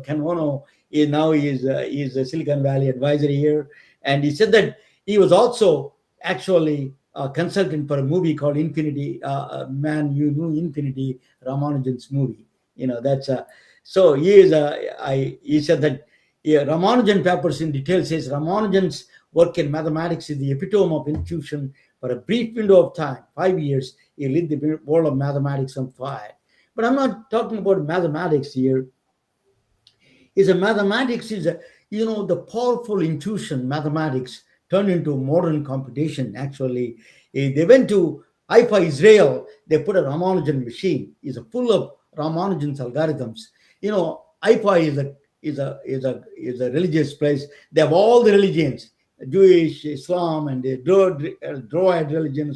Ken Ono is a Silicon Valley advisor here, and he said that he was also actually a consultant for a movie called Infinity, Man You Knew Infinity, Ramanujan's movie. So he said that Ramanujan papers in detail says Ramanujan's work in mathematics is the epitome of intuition. For a brief window of time, 5 years, he lit the world of mathematics on fire. But I'm not talking about mathematics here. Mathematics is the powerful intuition. Mathematics turned into modern computation. Actually, they went to Haifa, Israel. They put a Ramanujan machine. It's full of Ramanujan's algorithms. Haifa is a religious place. They have all the religions, Jewish, Islam, and the Druid religion.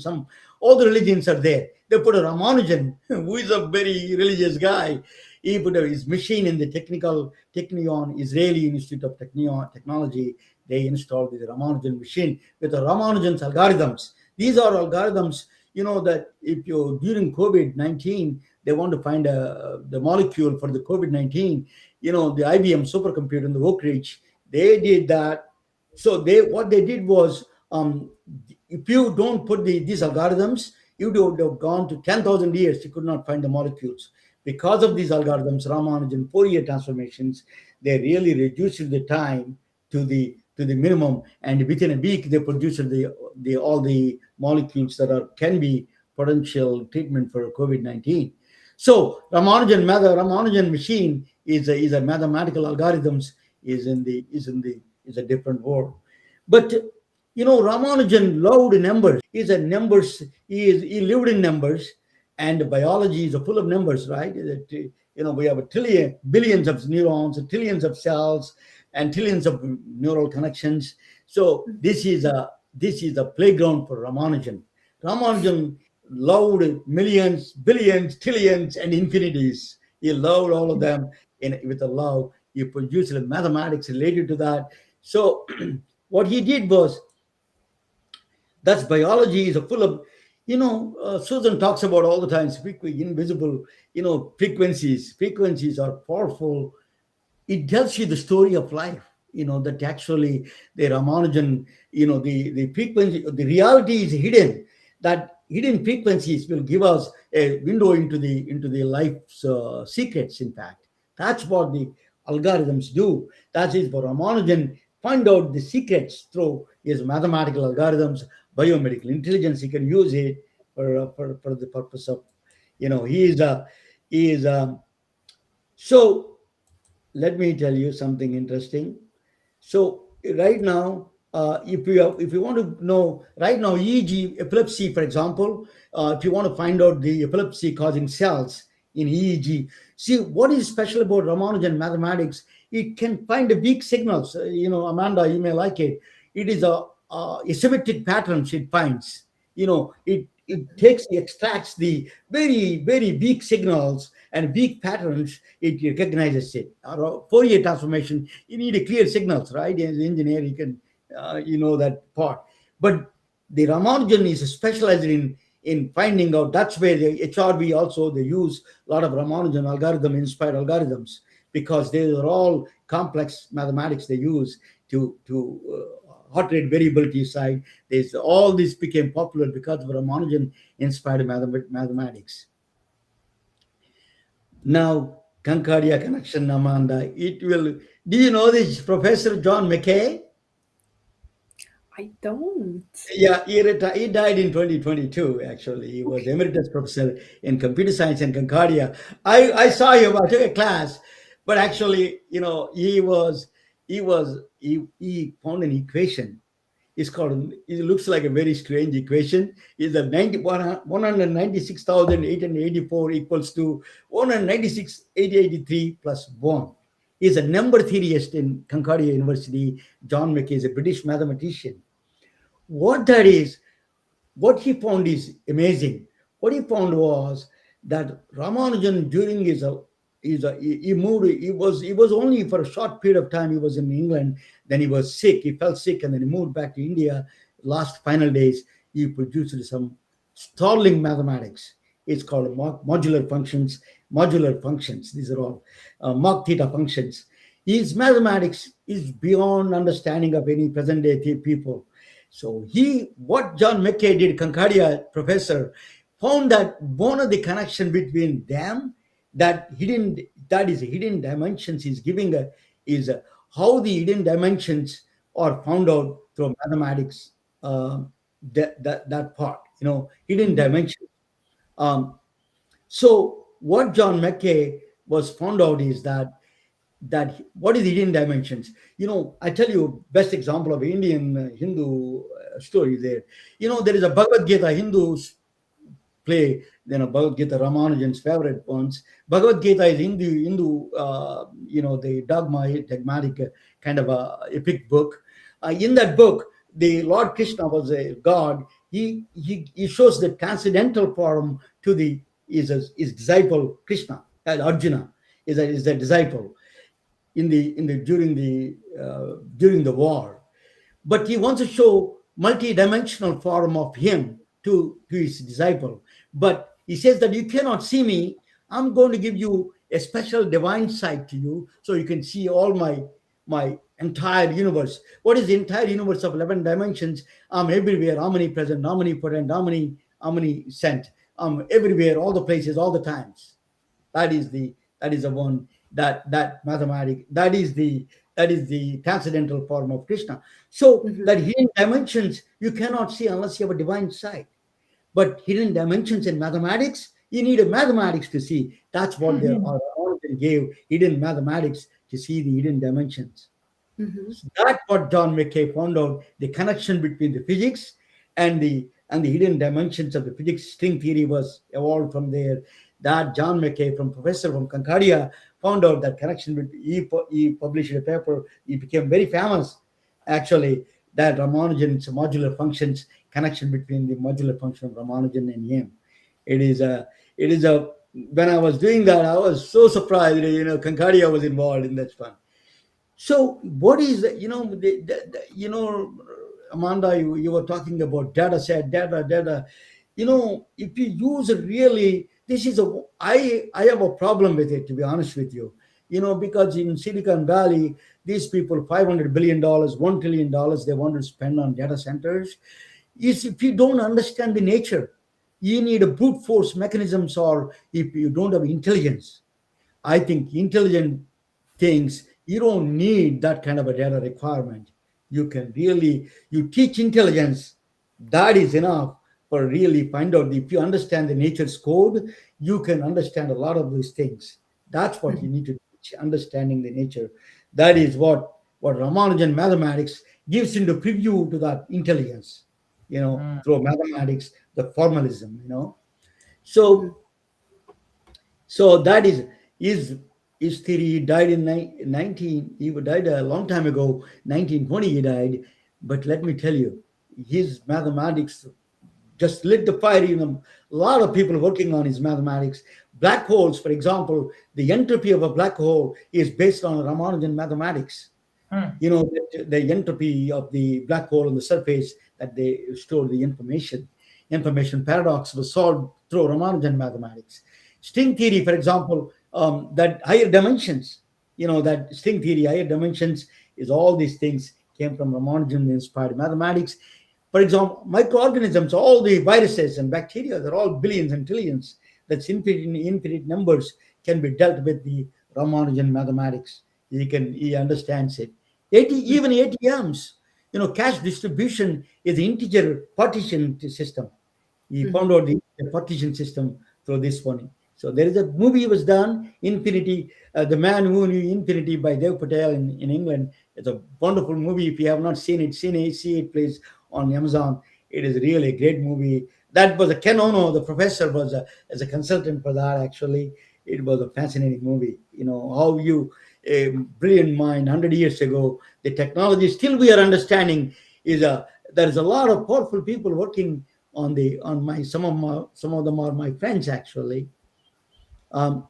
All the religions are there. They put a Ramanujan, who is a very religious guy. He put his machine in the Technion, Israeli Institute of Technology. They installed the Ramanujan machine with the Ramanujan's algorithms. These are algorithms that if you during COVID-19 they want to find the molecule for the COVID-19, the IBM supercomputer in the Oak Ridge, they did that. So what they did was, if you don't put these algorithms, you would have gone to 10,000 years. You could not find the molecules. Because of these algorithms, Ramanujan Fourier transformations, they really reduced the time to the minimum, and within a week they produced the all the molecules that can be potential treatment for COVID-19. So Ramanujan machine is a mathematical algorithms, is a different world. But Ramanujan loved numbers. He's a numbers. He lived in numbers, and biology is full of numbers, right? We have a trillion, billions of neurons, trillions of cells, and trillions of neural connections. So this is a playground for Ramanujan. Ramanujan loved millions, billions, trillions, and infinities. He loved all of them, with a love. He produced mathematics related to that. So what he did was, that's biology is full of, Susan talks about all the time, invisible, frequencies. Frequencies are powerful. It tells you the story of life, that actually the Ramanujan, the frequency, the reality is hidden. That hidden frequencies will give us a window into the life's secrets. In fact, that's what the algorithms do. That is what Ramanujan find out the secrets through his mathematical algorithms, biomedical intelligence. He can use it for the purpose of, he is so. Let me tell you something interesting. So right now, if you want to know right now, EEG epilepsy, for example, if you want to find out the epilepsy causing cells in EEG, see what is special about Ramanujan mathematics. It can find the weak signals. Amanda, you may like it. It is a asymmetric patterns it finds. It extracts the very, very weak signals and weak patterns. It recognizes it. Fourier transformation, you need a clear signals, right? As an engineer, you can, that part. But the Ramanujan is specialized in finding out. That's where the HRV also, they use a lot of Ramanujan algorithm inspired algorithms, because they are all complex mathematics they use to heart rate variability side. All this became popular because of Ramanujan inspired mathematics. Now, Concordia connection, Amanda. Do you know this Professor John McKay? I don't. Yeah, he died in 2022, actually. He was emeritus professor in computer science in Concordia. I saw him, I took a class, but actually, he found an equation. It looks like a very strange equation. Is 196,884 equals to 196,883 plus 1. He's a number theorist in Concordia University. John McKay is a British mathematician. What he found is amazing. What he found was that Ramanujan, during he moved. He was only for a short period of time. He was in England. Then he was sick. He fell sick, and then he moved back to India. Last final days, he produced some startling mathematics. It's called modular functions. Modular functions. These are all Mach theta functions. His mathematics is beyond understanding of any present day people. So what John McKay did, Concordia professor, found that one of the connection between them, that is hidden dimensions is how the hidden dimensions are found out through mathematics. That part, hidden dimensions. So what John McKay was found out is that what is the hidden dimensions? I tell you best example of Indian Hindu story there. There is a Bhagavad Gita, Hindus play, Bhagavad Gita, Ramanujan's favorite ones. Bhagavad Gita is Hindu, the dogmatic kind of a epic book. In that book, the Lord Krishna was a god. He shows the transcendental form to his disciple Krishna, Arjuna is a disciple during the war. But he wants to show multi-dimensional form of him to his disciple. But he says that you cannot see me. I'm going to give you a special divine sight to you, so you can see all my entire universe. What is the entire universe of 11 dimensions? I'm everywhere, omnipresent, omnipotent, omniscient. I'm everywhere, all the places, all the times. That is the one, that mathematic, that is the transcendental form of Krishna. So Mhm. that hidden dimensions you cannot see unless you have a divine sight. But hidden dimensions in mathematics, you need a mathematics to see. That's what their origin gave, hidden mathematics to see the hidden dimensions. Mhm. So that's what John Mackay found out, the connection between the physics and the hidden dimensions of the physics. String theory was evolved from there. That John Mackay, from professor from Concordia, found out that connection. He published a paper. He became very famous, actually, that Ramanujan's modular functions, connection between the modular function of Ramanujan and him. It is a when I was doing that, I was so surprised. Concordia was involved in that fun. So, what is Amanda? You were talking about data set, data. If you use it really, this is I have a problem with it, to be honest with you. Because in Silicon Valley, these people, $500 billion, $1 trillion, they want to spend on data centers. Is if you don't understand the nature, you need a brute force mechanisms, or if you don't have intelligence. I think intelligent things, you don't need that kind of a data requirement. You teach intelligence, that is enough for really find out. If you understand the nature's code, you can understand a lot of these things. That's what you need to teach, understanding the nature. That is what Ramanujan mathematics gives into preview to that intelligence, through mathematics, the formalism. Mhm. So so that is his theory. He died in 19. He died a long time ago, 1920. He died, but let me tell you, his mathematics just lit the fire in him. A lot of people working on his mathematics. Black holes, for example, the entropy of a black hole is based on Ramanujan mathematics. Hmm. The entropy of the black hole on the surface, that they store the information paradox, was solved through Ramanujan mathematics. String theory, for example, that higher dimensions, that string theory, higher dimensions, is all these things came from Ramanujan inspired mathematics. For example, microorganisms, all the viruses and bacteria, they're all billions and trillions. That's infinite numbers, can be dealt with the Ramanujan mathematics. He understands it. Even ATMs, cash distribution is integer partition system. He found Mhm. out the partition system through this one. So there is a movie was done, Infinity, The Man Who Knew Infinity, by Dev Patel in England. It's a wonderful movie. If you have not seen it, see it, please, on Amazon. It is really a great movie. That was a Ken Ono, the professor, was as a consultant for that. Actually, it was a fascinating movie. How a brilliant mind 100 years ago, the technology still we are understanding is a there is a lot of powerful people working on my some of them are my friends, actually. um,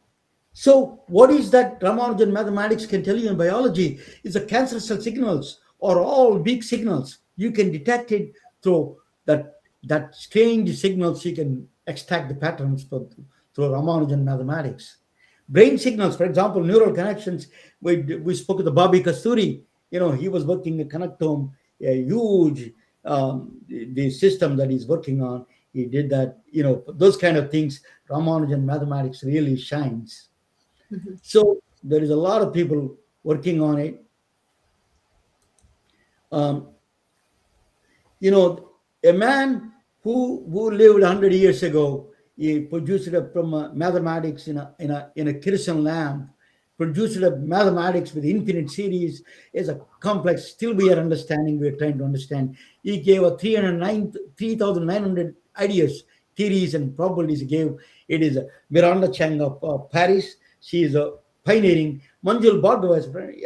so what is that Ramanujan mathematics can tell you in biology is the cancer cell signals are all weak signals. You can detect it through that strange signals. You can extract the patterns through Ramanujan mathematics. Brain signals, for example, neural connections. We spoke of the Bobby Kasturi. He was working the connectome, a huge the system that he's working on. He did that. Those kind of things. Ramanujan mathematics really shines. Mhm. So there is a lot of people working on it. Um, you know, a man who lived 100 years ago, he produced it from mathematics in a kerosene lamp, produced it mathematics with infinite series. Is a complex. Still, we are understanding. We are trying to understand. He gave a 3,900 ideas, theories, and probabilities. He gave. It is Miranda Chang of Paris. She is a pioneering. Manjul Bhargava,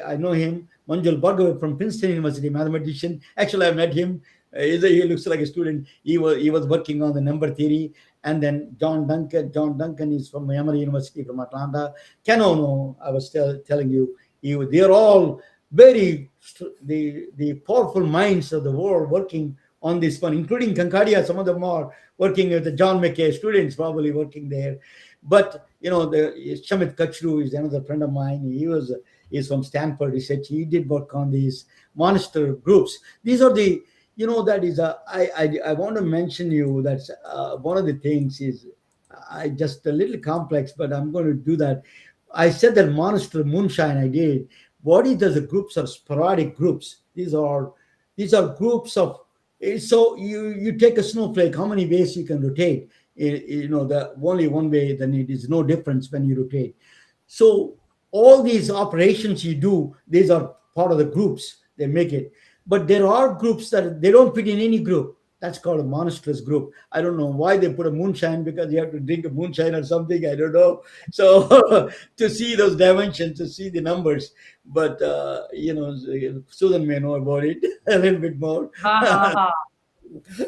I know him. Manjul Bhargava from Princeton University, mathematician. Actually, I met him. He looks like a student. He was working on the number theory. And then John Duncan. John Duncan is from Emory University from Atlanta. Ken Ono, I was telling you, they are all very the powerful minds of the world working on this one, including Concordia. Some of them are working with the John McKay students, probably working there. But the Shamit Kachru is another friend of mine. He's from Stanford Research. He did work on these monster groups. These are the that is I want to mention you that one of the things is I just a little complex, but I'm going to do that. I said that monster moonshine. I did. What is the groups are sporadic groups. These are groups of. So you take a snowflake. How many ways you can rotate? The only one way. Then it is no difference when you rotate. So all these operations you do, these are part of the groups. They make it. But there are groups that they don't fit in any group. That's called a monstrous group. I don't know why they put a moonshine, because you have to drink a moonshine or something. I don't know. So to see those dimensions, to see the numbers. But Susan may know about it a little bit more. Ha ha ha.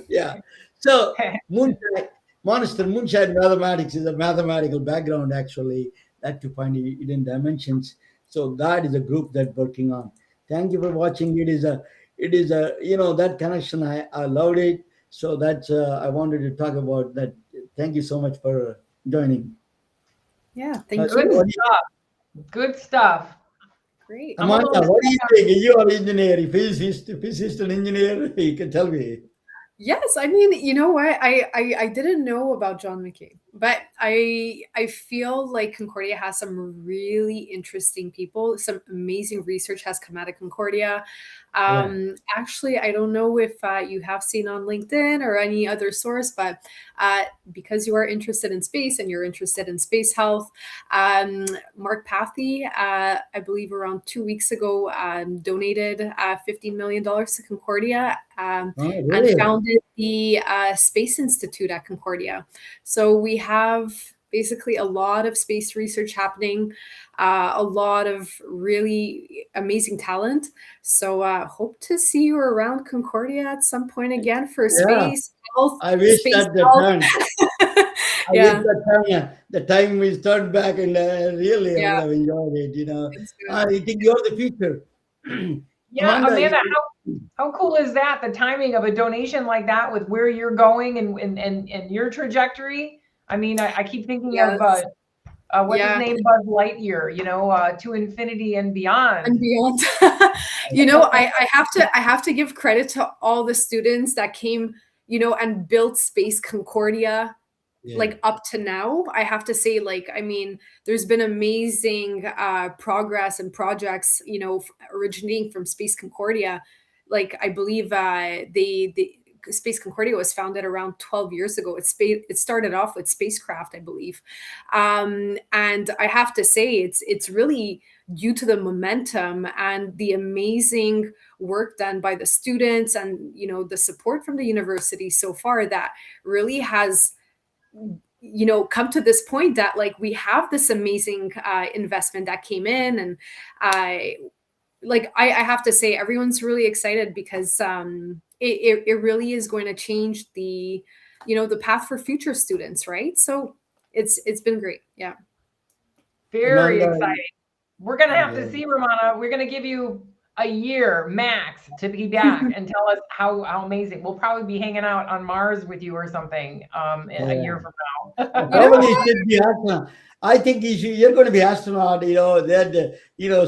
Yeah. So moonshine mathematics is a mathematical background, actually, that to find hidden dimensions. So that is a group that working on. Thank you for watching. It is a that connection. I loved it. So that's I wanted to talk about that. Thank you so much for joining. Yeah, thank So Good you. what do you- stuff. Good stuff. Great. I'm a little Amanda, what do you think? You are engineer, physicist and engineer. You can tell me. Yes, I mean, you know what? I didn't know about John McCain, but I feel like Concordia has some really interesting people. Some amazing research has come out of Concordia. Actually, I don't know if you have seen on LinkedIn or any other source, but because you are interested in space and you're interested in space health, Mark Pathy, I believe around 2 weeks ago, donated $15 million to Concordia. Oh, And really? founded the Space Institute at Concordia. So we have basically a lot of space research happening, a lot of really amazing talent. So hope to see you around Concordia at some point again for Yeah. space health. I wish space that the health. time. I wish Yeah, the time is turned back, and really I would yeah, have enjoyed it. it's I good. think you're the future. Yeah, Amanda, Amanda, how cool is that? The timing of a donation like that with where you're going and your trajectory. I mean, I keep thinking of Yes, what's his yeah, name, Buzz Lightyear, to infinity and and beyond. beyond. I have to give credit to all the students that came, and built Space Concordia yeah. like up to now. I have to say, like, I mean, there's been amazing progress and projects, originating from Space Concordia. Like, I believe the Space Concordia was founded around 12 years ago. It started off with spacecraft, I believe, and I have to say, it's really due to the momentum and the amazing work done by the students and the support from the university so far that really has come to this point that, like, we have this amazing investment that came in. And I have to say, everyone's really excited because it really is going to change the path for future students, right? So it's been great. Yeah. Very Amanda, exciting. We're gonna have yeah. to see, Romana. We're gonna give you a year max to be back and tell us how amazing. We'll probably be hanging out on Mars with you or something a year from now. Probably should be astronaut. I think you're going to be astronaut. That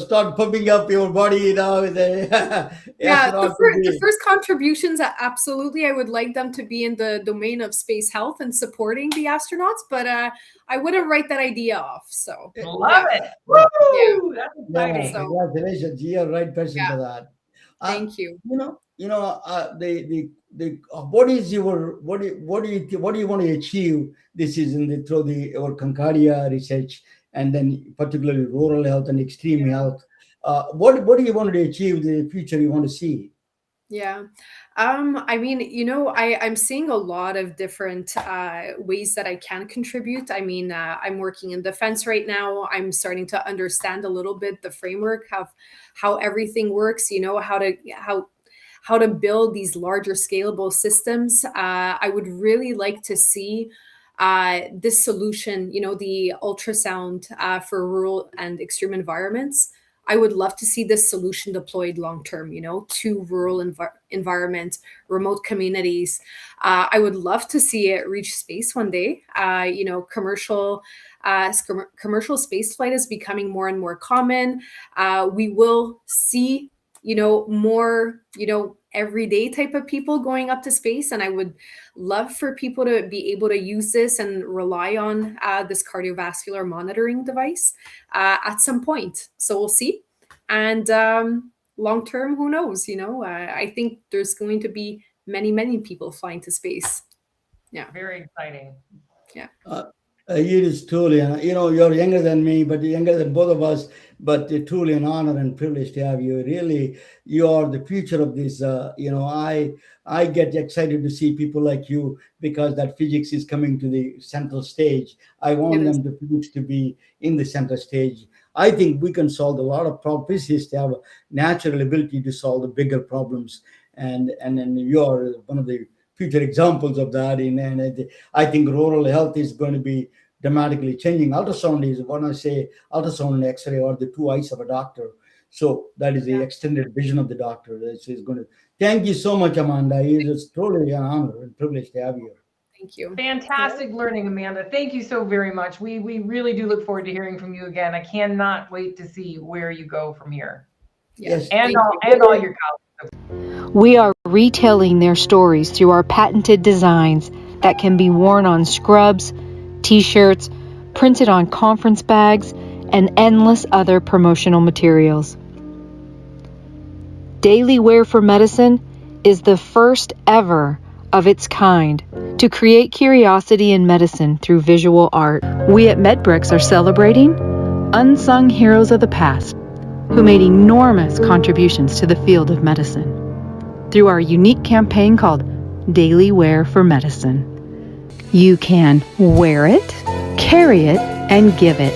start pumping up your body. Yeah, Astronaut the first contributions, absolutely, I would like them to be in the domain of space health and supporting the astronauts, but I wouldn't write that idea off. So Love yeah. it. Woo! That's Yeah, exciting. So congratulations. You're the right person yeah, for that. thank you. What is your what do you want to achieve this is through our Concordia research, and then particularly rural health and extreme health. What do you want to achieve the future you want to see? Yeah. I mean, I'm seeing a lot of different ways that I can contribute. I mean, I'm working in defense right now. I'm starting to understand a little bit the framework of how everything works, how to build these larger scalable systems. I would really like to see this solution, the ultrasound for rural and extreme environments. I would love to see this solution deployed long term, to rural environments, remote communities. I would love to see it reach space one day. Commercial space flight is becoming more and more common. We will see, more, everyday type of people going up to space. And I would love for people to be able to use this and rely on this cardiovascular monitoring device at some point. So we'll see. And long term, who knows? I think there's going to be many, many people flying to space. Yeah. Very exciting. Yeah. It is truly, you're younger than me, but younger than both of us, but truly an honor and privilege to have you. Really, you are the future of this. I get excited to see people like you because that physics is coming to the central stage. I want them to physics to be in the center stage. I think we can solve a lot of problems. Physicists have a natural ability to solve the bigger problems, and you are one of the future examples of that. And I think rural health is going to be dramatically changing. Ultrasound is, when I say ultrasound and X-ray are the two eyes of a doctor. So that is the extended vision of the doctor. This is going to. Thank you so much, Amanda. It is totally an honor and privilege to have you. Thank you. Fantastic learning, Amanda. Thank you so very much. We really do look forward to hearing from you again. I cannot wait to see where you go from here. Yes. And all your colleagues. We are retelling their stories through our patented designs that can be worn on scrubs, t-shirts, printed on conference bags, and endless other promotional materials. Daily Wear for Medicine is the first ever of its kind to create curiosity in medicine through visual art. We at MedBricks are celebrating unsung heroes of the past who made enormous contributions to the field of medicine through our unique campaign called Daily Wear for Medicine. You can wear it, carry it, and give it.